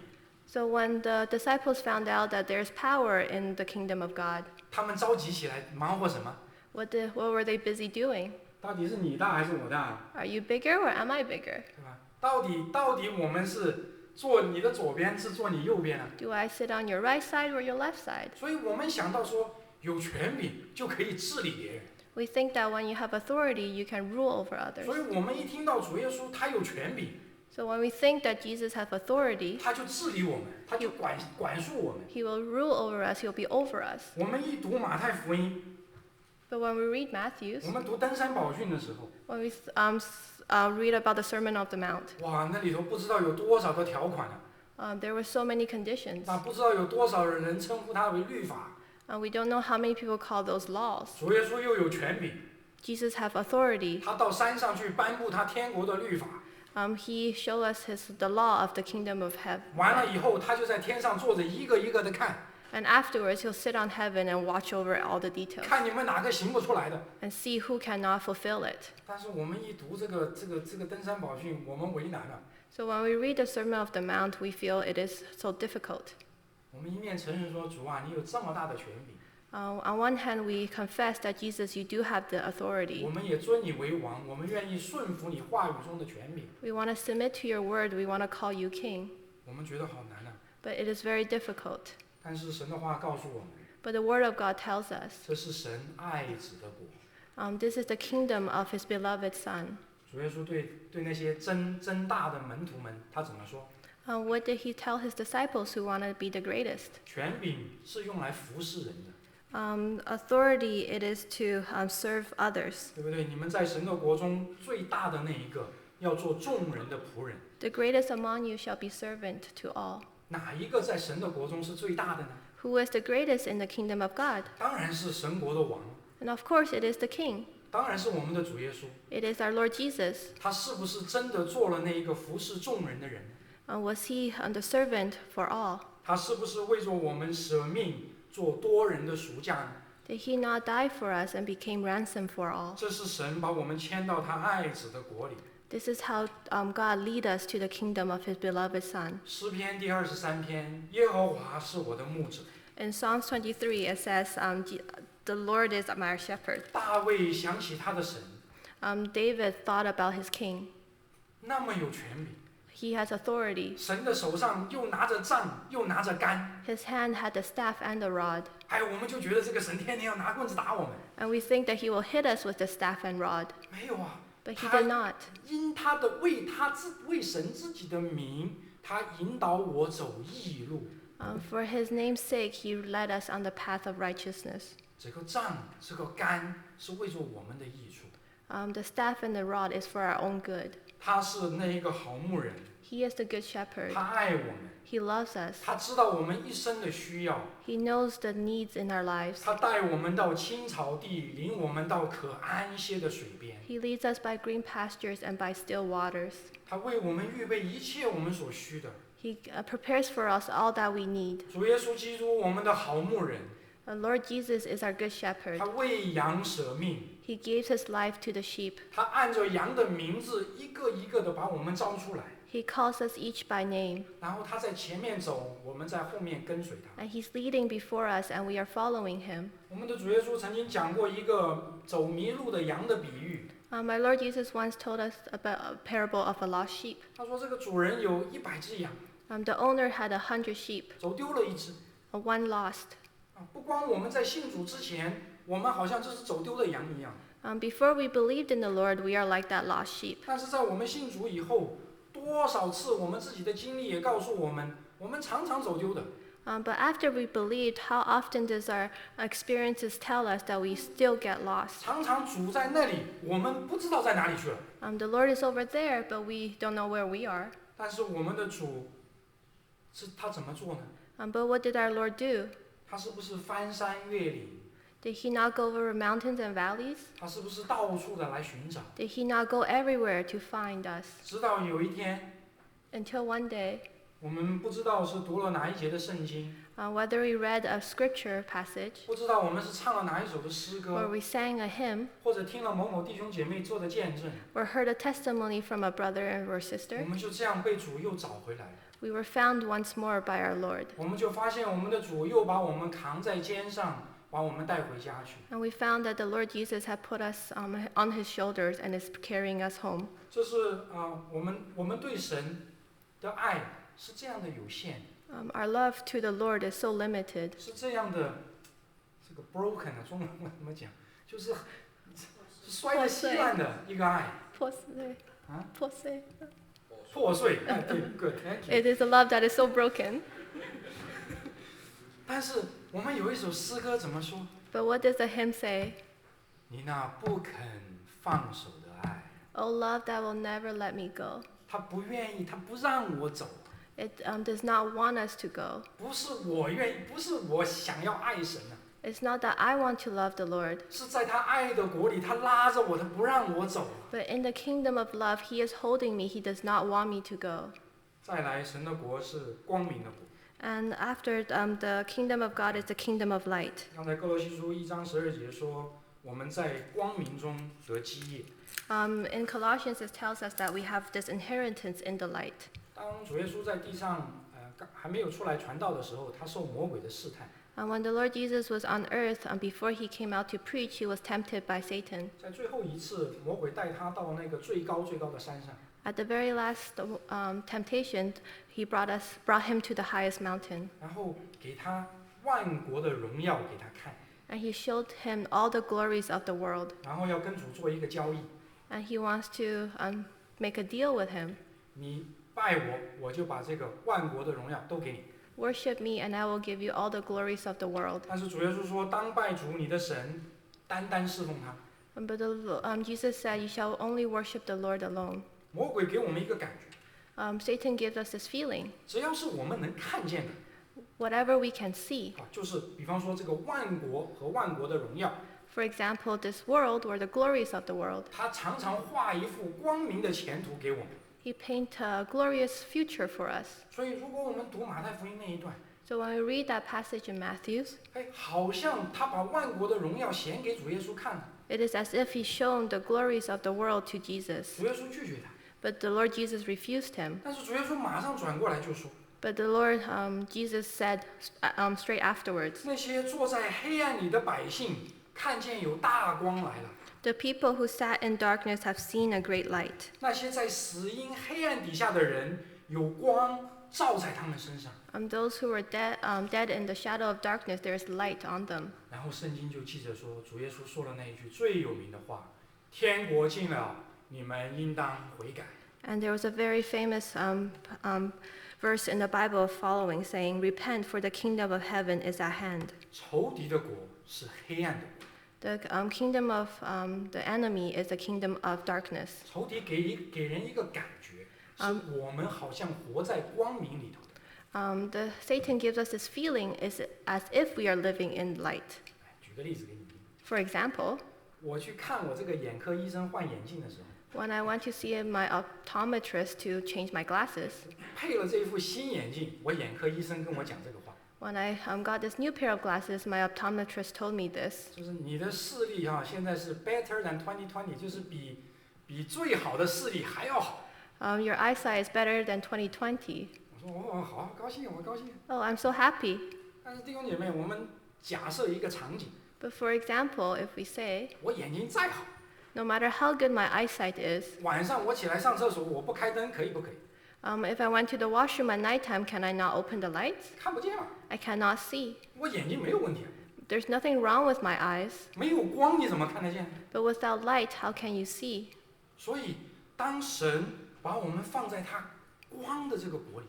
So when the disciples found out that there's power in the kingdom of God, 他们召集起来忙活什么？ what were they busy doing? 到底是你大还是我大， Are you bigger or am I bigger? 对吧？到底我们是坐你的左边，是坐你右边啊？ Do I sit on your right side or your left side? 所以我们想到说，有权柄就可以治理别人。 We think that when you have authority, you can rule over 所以 others. 我们一听到主耶稣他有权柄， So when we think that Jesus has authority, 他就治理我们，他就管束我们。 he will rule over us, he'll be over us. 我们一读马太福音， But when we read Matthew, 我们读登山宝训的时候， when we read about the Sermon of the Mount, 哇，那里头不知道有多少的条款啊， there were so many conditions. 那不知道有多少人称呼它为律法。 We don't know how many people call those laws. 主耶稣又有权柄， Jesus have authority. 他到山上去颁布他天国的律法， He showed us the law of the kingdom of 完了 heaven. 以后，他就在天上坐着一个一个的看， And afterwards, he'll sit on heaven and watch over all the details 看你们哪个行不出来的。 and see who cannot fulfill it. 但是我们一读这个登山宝训，我们为难了。 So when we read the Sermon of the Mount, we feel it is so difficult. 我们一面承认说，主啊，你有这么大的权柄， On one hand, we confess that Jesus, you do have the 我 authority. 们也尊你为王，我们愿意顺服你话语中的权柄。 We want to submit to your word. We want to call you king. 我们觉得好难啊， But it is very difficult. 但是神的话告诉我们， But the word of God tells us 这是神爱子的国。 this is the kingdom of his beloved Son. 主耶稣对那些真大的门徒们，他怎么说？ What did he tell his disciples who want to be the greatest? 权柄是用来服侍人的， Authority, it is to serve others. 对不对？你们在神的国中最大的那一个，要做众人的仆人。 The greatest among you shall be servant to all. 哪一个在神的国中是最大的呢？ Who is the greatest in the kingdom of God? 当然是神国的王， And of course, it is the king. 当然是我们的主耶稣。 It is our Lord Jesus. 他是不是真的做了那一个服侍众人的人？ Was he the servant for all? 他是不是为着我们舍命做多人的赎价呢？ Did he not die for us and became ransom for all? 这是神把我们迁到他爱子的国里。 This is how God lead us to the kingdom of his beloved Son. 诗篇第23篇，耶和华是我的牧者。 In Psalms 23, it says, the Lord is my shepherd. 大卫想起他的神， David thought about his king. 那么有权柄， He has authority. 神的手上又拿着杖，又拿着竿。 His hand had the staff and the rod. 哎，我们就觉得这个神天天要拿棍子打我们。 And we think that he will hit us with the staff and rod. 没有啊， But he did not. 因他的为神自己的名，他引导我走义路。 For his name's sake, he led us on the path of righteousness. 这个杖，这个竿是为着我们的益处。 The staff and the rod is for our own good. 他是那一个好牧人， He is the good shepherd. 他爱我们， He loves us. 他知道我们一生的需要， He knows the needs in our lives. 他带我们到青草地，领我们到可安歇的水边。 He leads us by green pastures and by still waters. 他为我们预备一切我们所需的。 He prepares for us all that we need. 主耶稣基督，我们的好牧人， Lord Jesus is our good shepherd. 他为羊舍命， He gives his life to the sheep. 他按照羊的名字一个一个的把我们招出来， He calls us each by name. 然后他在前面走，我们在后面跟随他。 And he's leading before us and we are following him. 我们的主耶稣曾经讲过一个走迷路的羊的比喻， My Lord Jesus once told us about a parable of a lost sheep. 他说这个主人有100只羊， The owner had 100 sheep. 走丢了一只。 One lost. 不光我们在信主之前，我们好像就是走丢的羊一样， Before we believed in the Lord, we are like that lost sheep. 但是在我们信主以后，多少次我们自己的经历也告诉我们，我们常常走丢的。But after we believed, how often does our experiences tell us that we still get lost? 常常主在那里，我们不知道在哪里去了。The Lord is over there, but we don't know where we are. 但是我们的主是他怎么做呢？ But what did our Lord do? 他是不是翻山越岭？ Did he not go over mountains and valleys? 他是不是到处的来寻找？ Did he not go everywhere to find us? 直到有一天， Until one day, 我们不知道是读了哪一节的圣经， whether we read a scripture passage, 不知道我们是唱了哪一首的诗 or 歌， we sang a hymn, 或者听了某某弟兄姐妹做的见证， or heard a testimony from a brother or 我 sister, 们就这样被主又找回来了。 we were found once more by our Lord. 我们就发现我们的主又把我们扛在肩上，把我们带回家去。 And we found that the Lord Jesus had put us on his shoulders and is carrying us home. 这是我们对神的爱是这样的有限， Our love to the Lord is so limited. 是这样的这个 broken 的中文怎么讲？就是摔得稀烂的一个爱。破碎。啊？破碎。破碎，对，good，thank you。 It is a love that is so broken. 但是我们有一首诗歌怎么说？ But what does the hymn say? 你那不肯放手的爱， Oh, love that will never let me go. 他不愿意，他不让我走。 It does not want us to go. 不是我愿意，不是我想要爱神啊， It's not that I want to love the Lord, 是在他爱的国里，他拉着我，他不让我走。 but in the kingdom of love, He is holding me. He does not want me to go. 再来，神的国是光明的国。 And after the kingdom of God is the kingdom of light. 刚才哥罗西书1章12节说，我们在光明中得基业。In Colossians, it tells us that we have this inheritance in the light. 当主耶稣在地上还没有出来传道的时候，他受魔鬼的试探。 And when the Lord Jesus was on earth, before he came out to preach, he was tempted by Satan. 在最后一次，魔鬼带他到那个最高的山上， At the very last temptation, he brought him to the highest mountain, 然后给他万国的荣耀给他看， and he showed him all the glories of the world. 然后要跟主做一个交易， And he wants to make a deal with him. 你拜我，我就把这个万国的荣耀都给你。 Worship me, and I will give you all the glories of the world. 但是主耶稣说，当拜主你的神，单单侍奉他。 But Jesus said, you shall only worship the Lord alone. 魔鬼给我们一个感觉， Satan gives us this feeling. 只要是我们能看见的， Whatever we can see. 就是比方说这个万国和万国的荣耀， For example, this world or the glories of the world. 他常常画一幅光明的前途给我们。 He paints a glorious future for us. 所以，如果我们读马太福音那一段， So when we read that passage in Matthew, 好像他把万国的荣耀显给主耶稣看， it is as if he's shown the glories of the world to Jesus. 主耶稣拒绝他， But the Lord Jesus refused him. 但是主耶稣马上转过来就说， But the Lord Jesus said straight afterwards, 那些坐在黑暗里的百姓看见有大光来了， the people who sat in darkness have seen a great light. 那些在死荫黑暗底下的人有光照在他们身上。 Those who were dead in the shadow of darkness, there is light on them. 然后圣经就记着说，主耶稣说了那一句最有名的话：“天国近了，你们应当悔改。” And there was a very famous verse in the Bible following saying, "Repent, for the kingdom of heaven is at hand." 仇敌的国是黑暗的国。 The kingdom of the enemy is the kingdom of darkness. 仇敌给人一个感觉，是我们好像活在光明里头的。Satan gives us this feeling is as if we are living in light. 举个例子给你听， For example, 我去看我这个眼科医生换眼镜的时候， when I went to see my optometrist to change my glasses, 配了这一副新眼镜，我眼科医生跟我讲这个话， when I got this new pair of glasses, my optometrist told me this. 就是你的视力现在是 better than 2020，就是比最好的视力还要好。 Your eyesight is better than 2020. 我说哦，好高兴，我高兴。 Oh, I'm so happy. 但是弟兄姐妹，我们假设一个场景， But for example, if we say, 我眼睛再好， no matter how good my eyesight is, 晚上我起来上厕所，我不开灯可以不可以？ if I went to the washroom at nighttime, can I not open the lights? 看不见嘛， I cannot see. 我眼睛没有问题啊， There's nothing wrong with my eyes, 没有光你怎么看得见？ but without light, how can you see? 所以当神把我们放在他光的这个国里，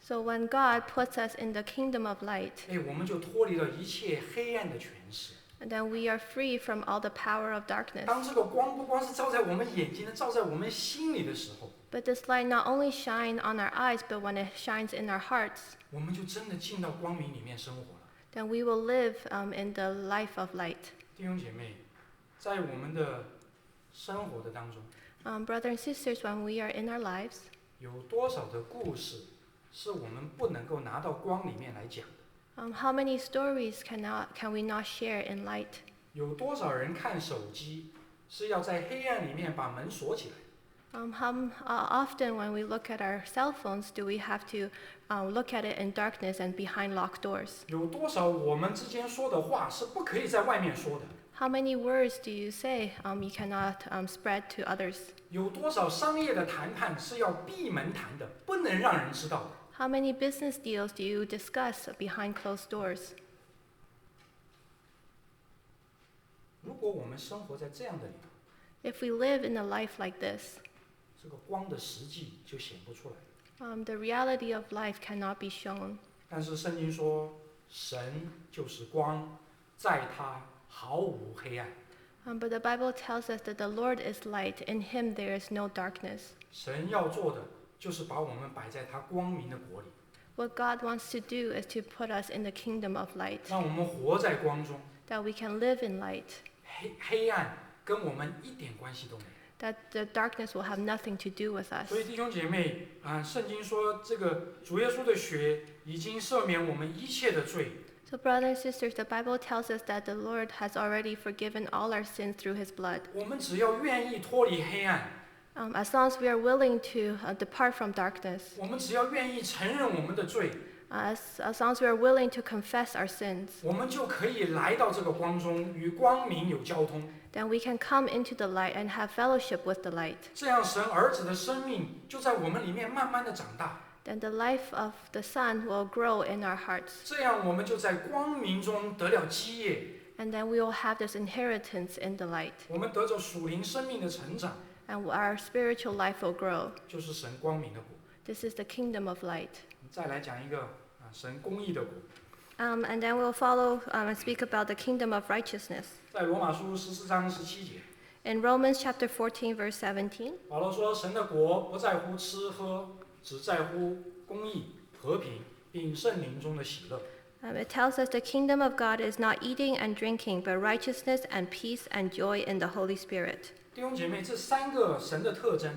So when God puts us in the kingdom of light, 我们就脱离了一切黑暗的权势。then we are free from all the power of darkness. 当这个光不光是照在我们眼睛的，照在我们心里的时候， But this light not only shines on our eyes, but when it shines in our hearts, 我们就真的进到光明里面生活了。 then we will live in the life of light. 弟兄姐妹，在我们的生活的当中， Brothers and sisters, when we are in our lives, 有多少的故事是我们不能够拿到光里面来讲的？ how many stories can we not share in light? 有多少人看手机是要在黑暗里面把门锁起来？ How often when we look at our cell phones do we have to look at it in darkness and behind locked doors? 有多少我们之间说的话是不可以在外面说的？ How many words do you say you cannot spread to others? 有多少商业的谈判是要闭门谈的，不能让人知道的？ How many business deals do you discuss behind closed doors? 如果我们生活在这样的里头， If we live in a life like this, 这个光的实际就显不出来。 the reality of life cannot be shown. 但是圣经说，神就是光，在他毫无黑暗。 But the Bible tells us that the Lord is light, in him there is no darkness. 神要做的就是把我们摆在他光明的国里， What God wants to do is to put us in the kingdom of light, 让我们活在光中， that we can live in light, 黑暗跟我们一点关系都没有。 that the darkness will have nothing to do with us. 所以弟兄姐妹圣经说这个主耶稣的血已经赦免我们一切的罪。 So brothers and sisters, the Bible tells us that the Lord has already forgiven all our sins through his blood. 我们只要愿意脱离黑暗， As long as we are willing to depart from darkness, 我们只要愿意承认我们的罪， as long as we are willing to confess our sins, 我们就可以来到这个光中，与光明有交通。 then we can come into the light and have fellowship with the light. 这样神儿子的生命就在我们里面慢慢的长大。 Then the life of the Son will grow in our hearts. 这样我们就在光明中得了基业， And then we will have this inheritance in the light. 我们得着属灵生命的成长， And our spiritual life will grow. 就是神光明的国。 This is the kingdom of light. 再来讲一个神公义的国， And then we'll follow and speak about the kingdom of righteousness. 在罗马书14章17节， In Romans chapter 14, verse 17, 保罗说：“神的国不在乎吃喝，只在乎公义、和平，并圣灵中的喜乐。” it tells us the kingdom of God is not eating and drinking, but righteousness and peace and joy in the Holy Spirit. 弟兄姐妹，这三个神的特征，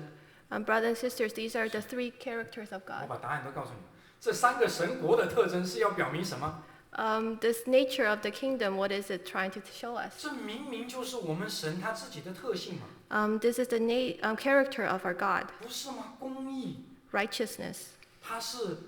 Brothers and sisters, these are the three characters of 我 God. 把答案都告诉你。这三个神国的特征是要表明什么？ This nature of the kingdom, what is it trying to show us? 这明明就是我们神他自己的特性嘛， This is the character of our God, 不是吗？公义， righteousness. 他是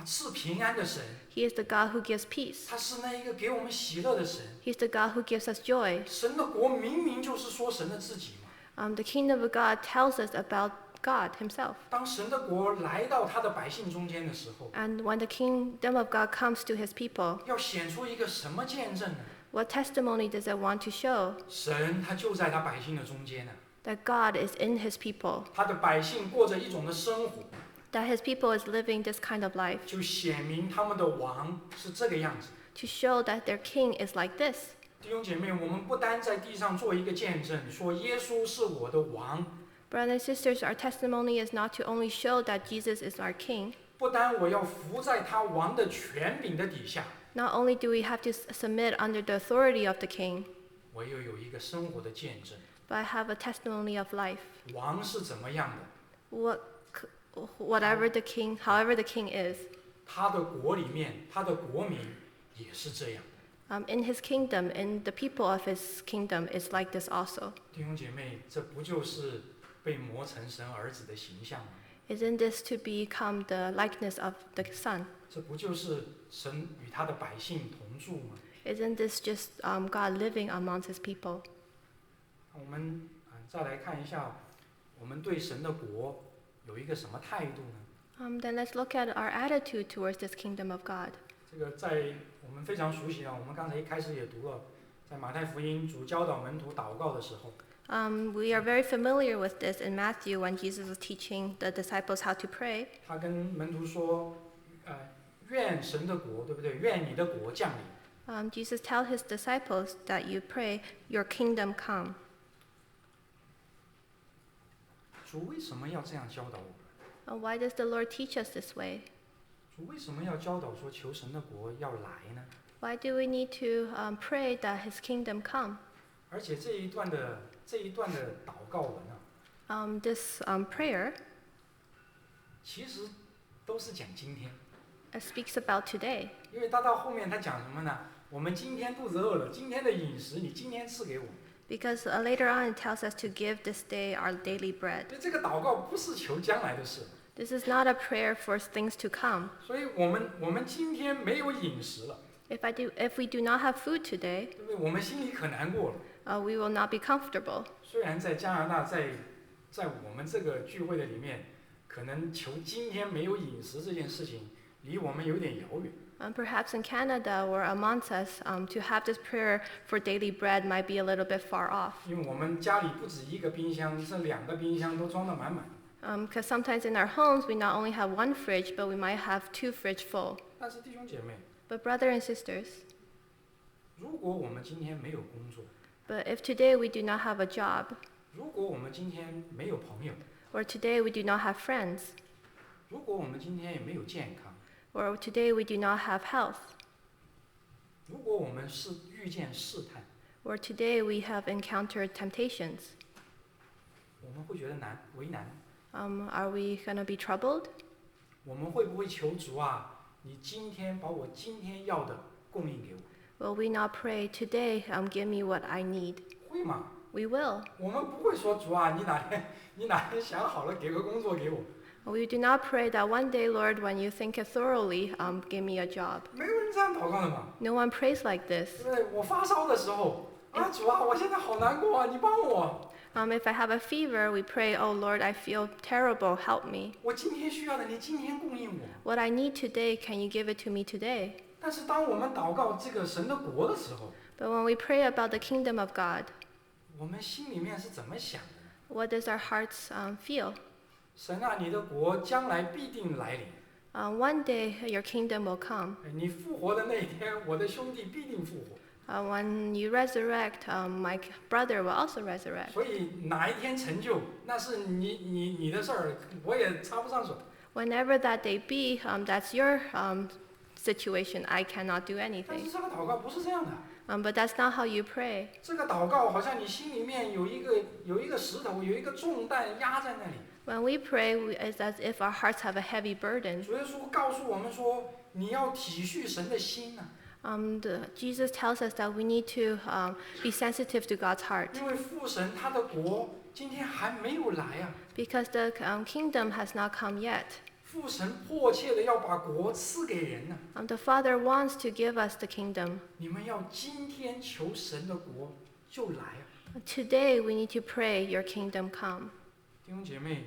赐平安的神， He is the God who gives peace. 他是那一个给我们喜乐的神。 He's the God who gives us joy. 神的国明明就是说神的自己嘛。 The kingdom of God tells us about God himself. 当神的国来到他的百姓中间的时候， And when the kingdom of God comes to his people, 要显出一个什么见证呢？ what testimony does it want to show? 神他就在他百姓的中间呢， That God is in his people, 他的百姓过着一种的生活， that his people is living this kind of life, 就显明他们的王是这个样子。 to show that their king is like this. 弟兄姐妹，我们不单在地上做一个见证，说耶稣是我的王， Brothers and sisters, our testimony is not to only show that Jesus is our king. 不单我要服在他王的权柄的底下， Not only do we have to submit under the authority of the king, 我又有一个生活的见证。 but I have a testimony of life. 王是怎么样的？ However the king is, 他的国里面，他的国民也是这样。 in his kingdom, in the people of his kingdom is like this also. 弟兄姐妹，这不就是被磨成神儿子的形象吗？ Isn't this to become the likeness of the Son? 这不就是神与他的百姓同住吗？ Isn't this just God living amongst his people? 我们再来看一下，我们对神的国有一个什么态度呢？ Then let's look at our attitude towards this kingdom of God. 这个在我们非常熟悉啊，我们刚才一开始也读了，在马太福音主教导门徒祷告的时候， We are very familiar with this in Matthew when Jesus was teaching the disciples how to pray. 他跟门徒说，愿神的国，对不对？愿你的国降临。Jesus tells his disciples that you pray, your kingdom come. 主为什么要这样教导我们？ Why does the Lord teach us this way? 主为什么要教导说求神的国要来呢？ Why do we need to pray that his kingdom come? 而且这一段的祷告文啊， This prayer 其实都是讲今天， speaks about today. 因为他到后面他讲什么呢？我们今天肚子饿了，今天的饮食你今天赐给我。 Because later on it tells us to give this day our daily bread. 所以这个祷告不是求将来的事， This is not a prayer for things to come. 所以我们今天没有饮食了， If we do not have food today, 对不对？我们心里可难过了。 we will not be comfortable. 虽然在加拿大，在我们这个聚会的里面，可能求今天没有饮食这件事情离我们有点遥远。 Perhaps in Canada or amongst us, to have this prayer for daily bread might be a little bit far off. 因为我们家里不止一个冰箱，这2个冰箱都装得满满。 Because sometimes in our homes we not only have one fridge, but we might have 2 fridge full. 但是弟兄姐妹， But brother and sisters, 如果我们今天没有工作， but if today we do not have a job, 如果我们今天没有朋友， or today we do not have friends, 如果我们今天也没有健康， or today we do not have health, 如果我们是遇见试探， or today we have encountered temptations, 我们会觉得为难。 are we going to be troubled? 我们会不会求主啊？你今天把我今天要的供应给我？ Will we not pray today, give me what I need? 会吗？ We will. 我们不会说主啊，你哪天想好了给个工作给我？ We do not pray that one day, Lord, when you think it thoroughly, give me a job. 没有人这样祷告的嘛， No one prays like 对 this. 不对？我发烧的时候啊，主啊，我现在好难过啊，你帮我。 If I have a fever, we pray, oh Lord, I feel terrible, help me. 我今天需要的，你今天供应我。 What I need today, can you give it to me today? 但是当我们祷告这个神的国的时候， But when we pray about the kingdom of God, 我们心里面是怎么想的呢？ what does our hearts feel? 神啊，你的国将来必定来临。 One day, your kingdom will come. 你复活的那一天，我的兄弟必定复活。 When you resurrect, my brother will also resurrect. 所以哪一天成就，那是你的事儿，我也插不上手。 Whenever that day be, that's your situation. I cannot do 但 anything. 是这个祷告不是这样的， But that's not how you pray. 这个祷告好像你心里面有一个石头，有一个重担压在那里。 When we pray, it's as if our hearts have a heavy burden. 主耶稣告诉我们说，你要体恤神的心啊， Jesus tells us that we need to be sensitive to God's heart 因为父神他的国今天还没有来啊， because the kingdom has not come yet. 父神迫切的要把国赐给人呢、The Father wants to give us the kingdom. 你们要今天求神的国就来啊， Today we need to pray, your kingdom come. 弟兄姐妹，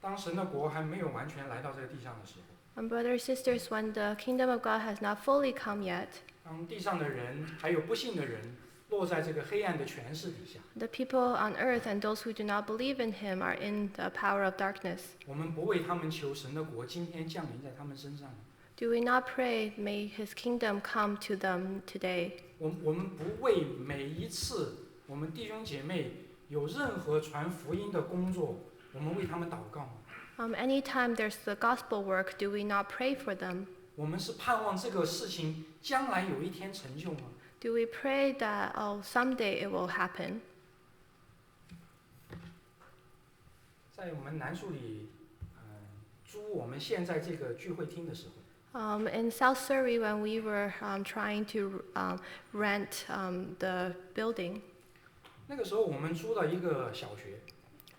当神的国还没有完全来到这个地上的时候， Brothers and sisters, when the kingdom of God has not fully come yet, 当地上的人还有不信的人落在这个黑暗的权势底下， the people on earth and those who do not believe in him are in the power of darkness. 我们不为他们求神的国今天降临在他们身上。 Do we not pray, may his kingdom come to them today? 我们不为每一次我们弟兄姐妹有任何传福音的工作，我们为他们祷告吗？ Anytime there's the gospel work, do we not pray for them? 我们是盼望这个事情将来有一天成就吗？ Do we pray that, oh, someday it will happen? 在我们南树里，租我们现在这个聚会厅的时候， In South Surrey, when we were trying to rent the building, 那个时候我们租了一个小学，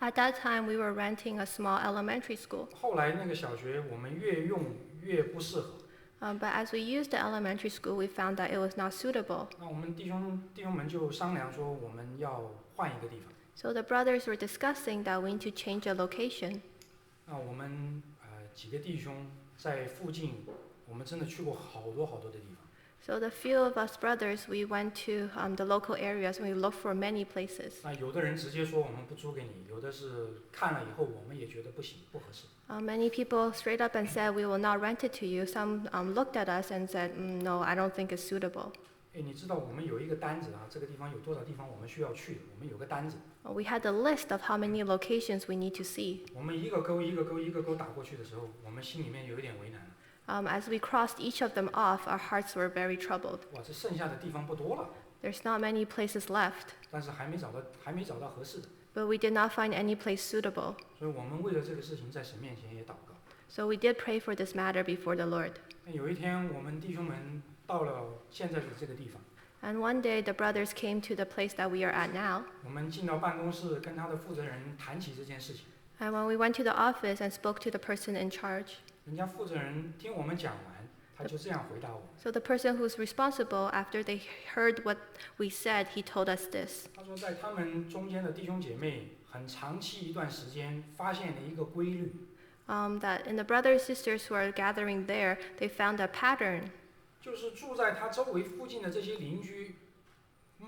at that time we were renting a small elementary school. 后来那个小学我们越用越不适合， But as we used the elementary school, we found that it was not suitable. 那我们弟兄们就商量说我们要换一个地方。 So the brothers were discussing that we need to change a location. 那我们几个弟兄在附近，我们真的去过好多的地方。So the few of us brothers, we went to the local areas and we looked for many places. 那有的人直接说我们不租给你，有的是看了以后我们也觉得不行，不合适。Many people straight up and said, we will not rent it to you. Some looked at us and said, no, I don't think it's suitable. 哎，你知道我们有一个单子啊，这个地方有多少地方我们需要去的，我们有个单子。We had a list of how many locations we need to see. 我们一个勾一个勾一个勾打过去的时候，我们心里面有一点为难了。As we crossed each of them off, our hearts were very troubled. 哇，这剩下的地方不多了。 There's not many places left, 但是还没找到合适的。 but we did not find any place suitable. 所以我们为了这个事情在神面前也祷告。 So we did pray for this matter before the Lord. 那有一天我们弟兄们到了现在的这个地方， And one day the brothers came to the place that we are at now. 我们进到办公室跟他的负责人谈起这件事情。 And when we went to the office and spoke to the person in charge, 人家负责人听我们讲完，他就这样回答我。 so the person who's responsible, after they heard what we said, he told us this. 他说，在他们中间的弟兄姐妹，很长期一段时间发现了一个规律， That in the brothers and sisters who are gathering there, they found a pattern. 就是住在他周围附近的这些邻居，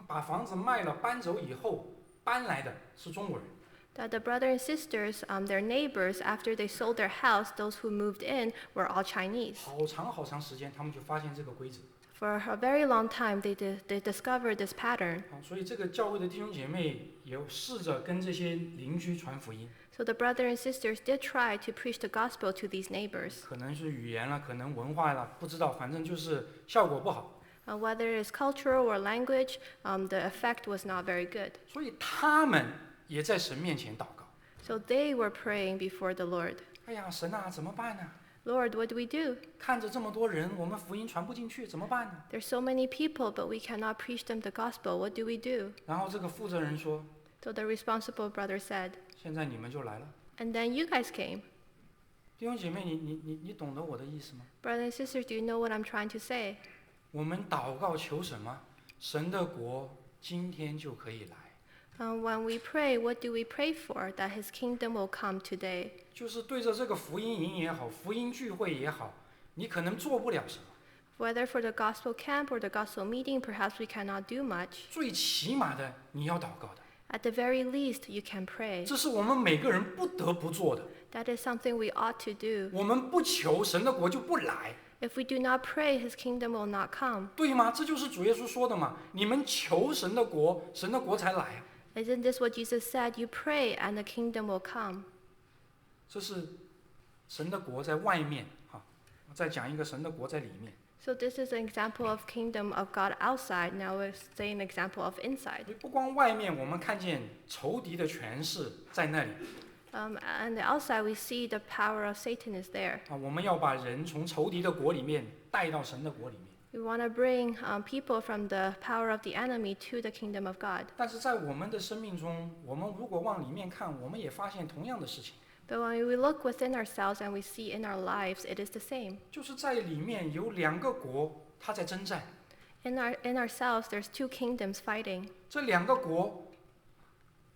把房子卖了搬走以后，搬来的是中国人。 That the brothers and sisters, their neighbors, after they sold their house, those who moved in were all Chinese. 好长时间，他们就发现这个规则。 For a very long time, they discovered this pattern. 所以这个教会的弟兄姐妹也试着跟这些邻居传福音。 So the brothers and sisters did try to preach the gospel to these neighbors. 可能是语言了，可能文化了，不知道，反正就是效果不好。 Whether it's cultural or language, the effect was not very good. 所以他们也在神面前祷告。 So they were praying before the Lord. 哎呀，神啊，怎么办呢？ Lord, what do we do? 看着这么多人，我们福音传不进去，怎么办呢？ There's so many people, but we cannot preach them the gospel. What do we do? 然后这个负责人说 So the responsible brother said, 现在你们就来了。 and then you guys came. 弟兄姐妹，你懂得我的意思吗？ Brothers and sisters, do you know what I'm trying to say? 我们祷告求什么？神的国今天就可以来。 When we pray, what do we pray for? That his kingdom will come today. 就是对着这个福音营也好，福音聚会也好，你可能做不了什么。 Whether for the gospel camp or the gospel meeting, perhaps we cannot do much. 最起码的，你要祷告的。 At the very least, you can pray. 这是我们每个人不得不做的。 That is something we ought to do. 我们不求神的国就不来， If we do not pray, his kingdom will not come. 对吗？这就是主耶稣说的嘛。你们求神的国，神的国才来啊。 Isn't this what Jesus said? You pray and the kingdom will come. 这是神的国在外面哈，我再讲一个神的国在里面。 So this is an example of kingdom of God outside. Now we'll say an example of inside. 所以不光外面我们看见仇敌的权势在那里 And the outside, we see the power of Satan is there. 啊，我们要把人从仇敌的国里面带到神的国里面。 We want to bring people from the power of the enemy to the kingdom of God. 但是在我们的生命中，我们如果往里面看，我们也发现同样的事情， But when we look within ourselves and we see in our lives, it is the same. 就是在里面有两个国，它在征战。 In ourselves, there's two kingdoms fighting. 这两个国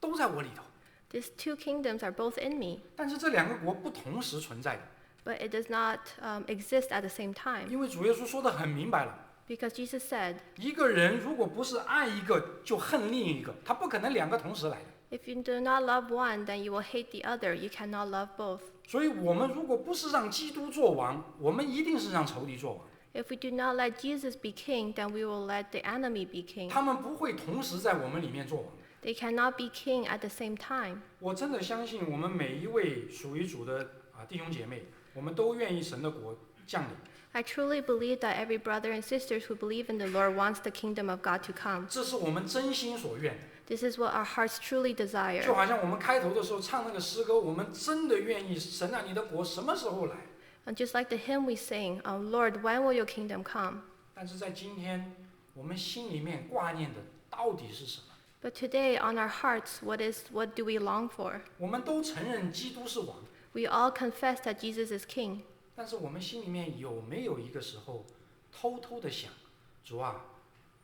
都在我里头， These two kingdoms are both in me, 但是这两个国不同时存在的， but it does not exist at the same time. 因为主耶稣说的很明白了， Because Jesus said, 一个人如果不是爱一个就恨另一个，他不可能两个同时来的。 if you do not love one, then you will hate the other. You cannot love both. 所以我们如果不是让基督做王，我们一定是让仇敌做王。 If we do not let Jesus be king, then we will let the enemy be king. 他们不会同时在我们里面做王。 They cannot be king at the same time. 我真的相信我们每一位属于主的弟兄姐妹，我们都愿意神的国降临。 I truly believe that every brother and sisters who believe in the Lord wants the kingdom of God to come. 这是我们真心所愿的。 This is what our hearts truly 就 desire. 好像我们开头的时候唱那个诗歌，我们真的愿意神啊，你的国什么时候来？ And just like the hymn we sing, Lord, when will your kingdom come? 但是在今天，我们心里面挂念的到底是什么？ But today on our hearts, what do we long for? 我们都承认基督是王， We all confess that Jesus is king. 但是我们心里面有没有一个时候偷偷的想，主啊，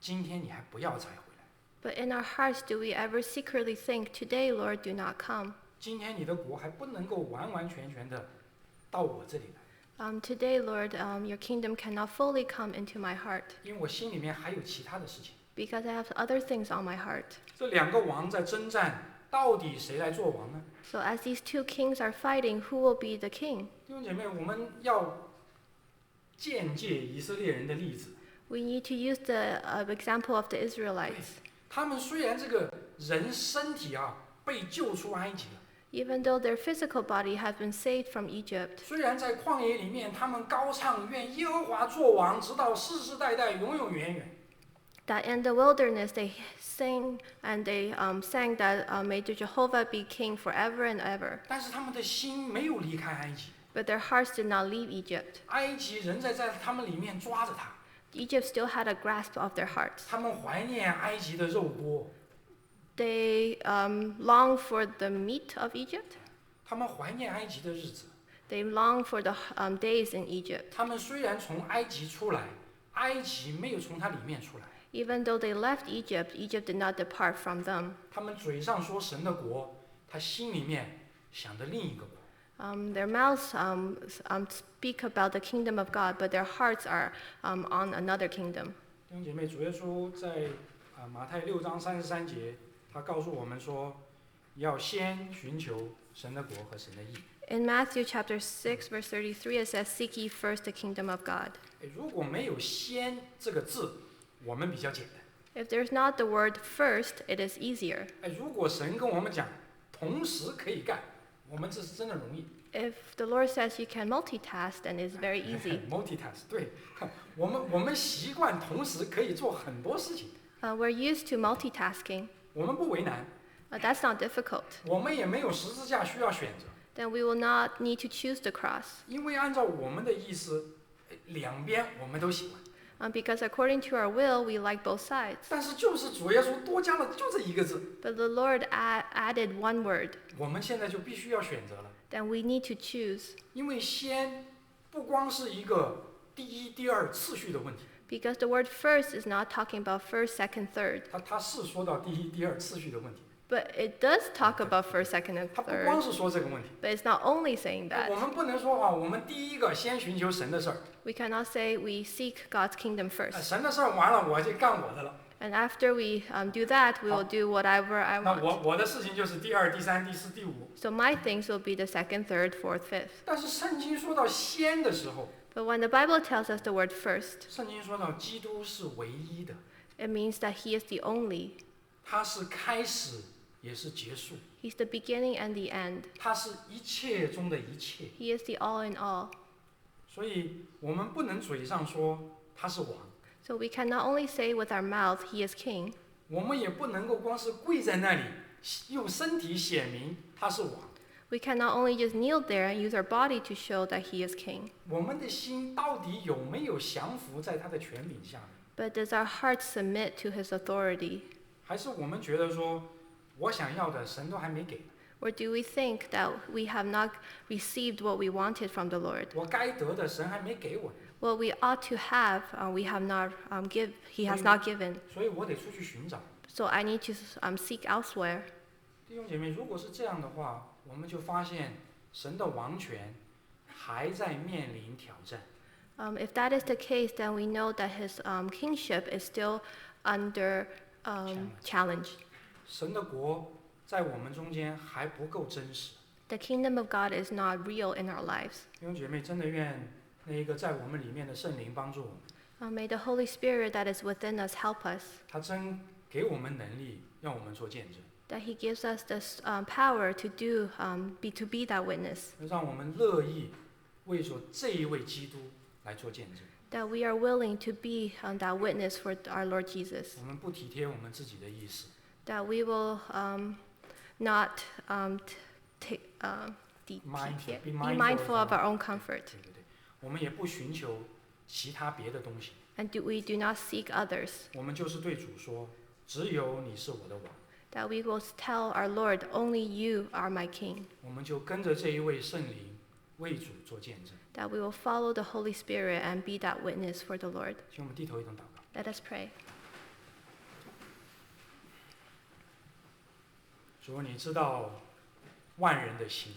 今天你还不要再回来？ But in our hearts, do we ever secretly think, today, Lord, do not come? 今天你的国还不能够完完全全的到我这里来。Today, Lord, your kingdom cannot fully come into my heart 因为我心里面还有其他的事情。 because I have other things on my heart. 这两个王在征战，到底谁来做王呢？ So as these two kings are fighting, who will be the king? 弟兄姐妹，我们要借以色列人的例子。 We need to use the example of the Israelites. 他们虽然这个人身体被救出埃及了， Even though their physical body has been saved from Egypt, 虽然在旷野里面，他们高唱愿耶和华做王，直到世世代代，永永远远。 that in the wilderness they sang and they sang that may Jehovah be king forever and ever. 但是他们的心没有离开埃及， But their hearts did not leave Egypt. 埃及人在他们里面抓着他， Egypt still had a grasp of their hearts. 他们怀念埃及的肉锅， They long for the meat of Egypt. 他们怀念埃及的日子。 They long for the days in Egypt. 他们虽然从埃及出来，埃及没有从它里面出来。 Even though they left Egypt, Egypt did not depart from them. 他们嘴上说神的国，他心里面想着另一个国。 Their mouths speak about the kingdom of God, but their hearts are on another kingdom. 弟兄姐妹，主耶稣在马太6章33节，他告诉我们说，要先寻求神的国和神的义。 In Matthew chapter 6, verse 33, it says, "Seek ye first the kingdom of God." 如果没有先这个字，我们比较简单。 If there's not the word first, it is easier. 如果神跟我们讲同时可以干，我们这是真的容易。 If the Lord says you can multitask, then it's very easy. multitask 对，我们习惯同时可以做很多事情， We're used to multitasking. 我们不为难， That's not difficult. 我们也没有十字架需要选择， Then we will not need to choose the cross. 因为按照我们的意思，两边我们都喜欢。 Because according to our will, we like both sides. 但是就是主耶稣多加了就这一个字， But the Lord added one word. 我们现在就必须要选择了， Then we need to choose. 因为先不光是一个第一、第二次序的问题， Because the word first is not talking about first, second, third. 他是说到第一、第二次序的问题， But it does talk about first, second, and 他不光 third. 是说这个问题。 But it's not only saying 我 that. 们不能说我们第一个先寻求神的事儿， We cannot say we seek God's kingdom first. 神的事儿完了我就干我的了， And after we do that, we will do whatever I 那 want. 我的事情就是第二、第三、第四、第五。 So my things will be the second, third, fourth, fifth. 但是圣经说到先的时候， But when the Bible tells us the word first, 圣经说到基督是唯一的， it means that He is the only. 他是开始也是结束， He's the beginning and the end. 他是一切中的一切。 He is the all in all. 所以我们不能嘴上说他是王， So we can not only say with our mouth, He is king, 我们也不能够光是跪在那里用身体显明他是王。 we can not only just kneel there and use our body to show that He is king, 我们的心到底有没有降服在他的权柄下面？ but does our heart submit to His authority? 还是我们觉得说，我想要的神都还没给， Or do we think that we have not received what we wanted from the Lord? 我该得的神还没给我， What we ought to have, we have not He has not given. 所以我得出去寻找。 So I need to seek elsewhere. 弟兄姐妹，如果是这样的话，我们就发现神的王权还在面临挑战。 If that is the case, then we know that His kingship is still under challenge. 神的国在我们中间还不够真实。 The kingdom of God is not real in our lives. 弟兄姐妹，真的愿那一个在我们里面的圣灵帮助我们， May the Holy Spirit that is within us help us, 他真给我们能力，让我们做见证， that He gives us this power to be that witness, 让我们乐意为着这一位基督来做见证。 that we are willing to be that witness for our Lord Jesus, 我们不体贴我们自己的意思， that we will not be mindful of our own comfort, 对对对，我们也不寻求其他别的东西， and we do not seek others, 我们就是对主说，只有你是我的王， that we will tell our Lord, only You are my King, 我们就跟着这一位圣灵为主做见证。 that we will follow the Holy Spirit and be that witness for the Lord. 请我们低头一同祷告。 Let us pray. 主，你知道万人的心，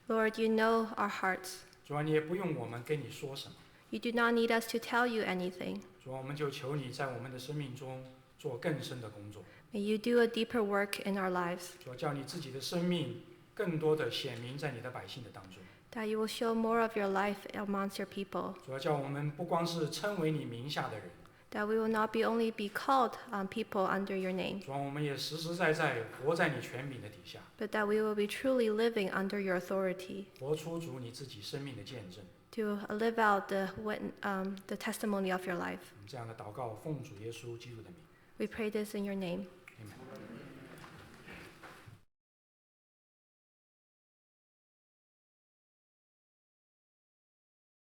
Lord, You know our hearts. 主啊，你也不用我们跟你说什么。You do not need us to tell you anything. 主啊，我们就求你在我们的生命中做更深的工作。May you do a deeper work in our lives, 主啊，叫你自己的生命更多的显明在你的百姓的当中。that you will show more of your life amongst your people, 主啊，叫我们不光是称为你名下的人， that we will not only be called people under your name, 主啊，我们也实实在在活在你权柄的底下， but that we will be truly living under your authority, 活出主你自己生命的见证。 to live out the testimony of your life. 我们这样的祷告，奉主耶稣基督的名。We pray this in your name. Amen.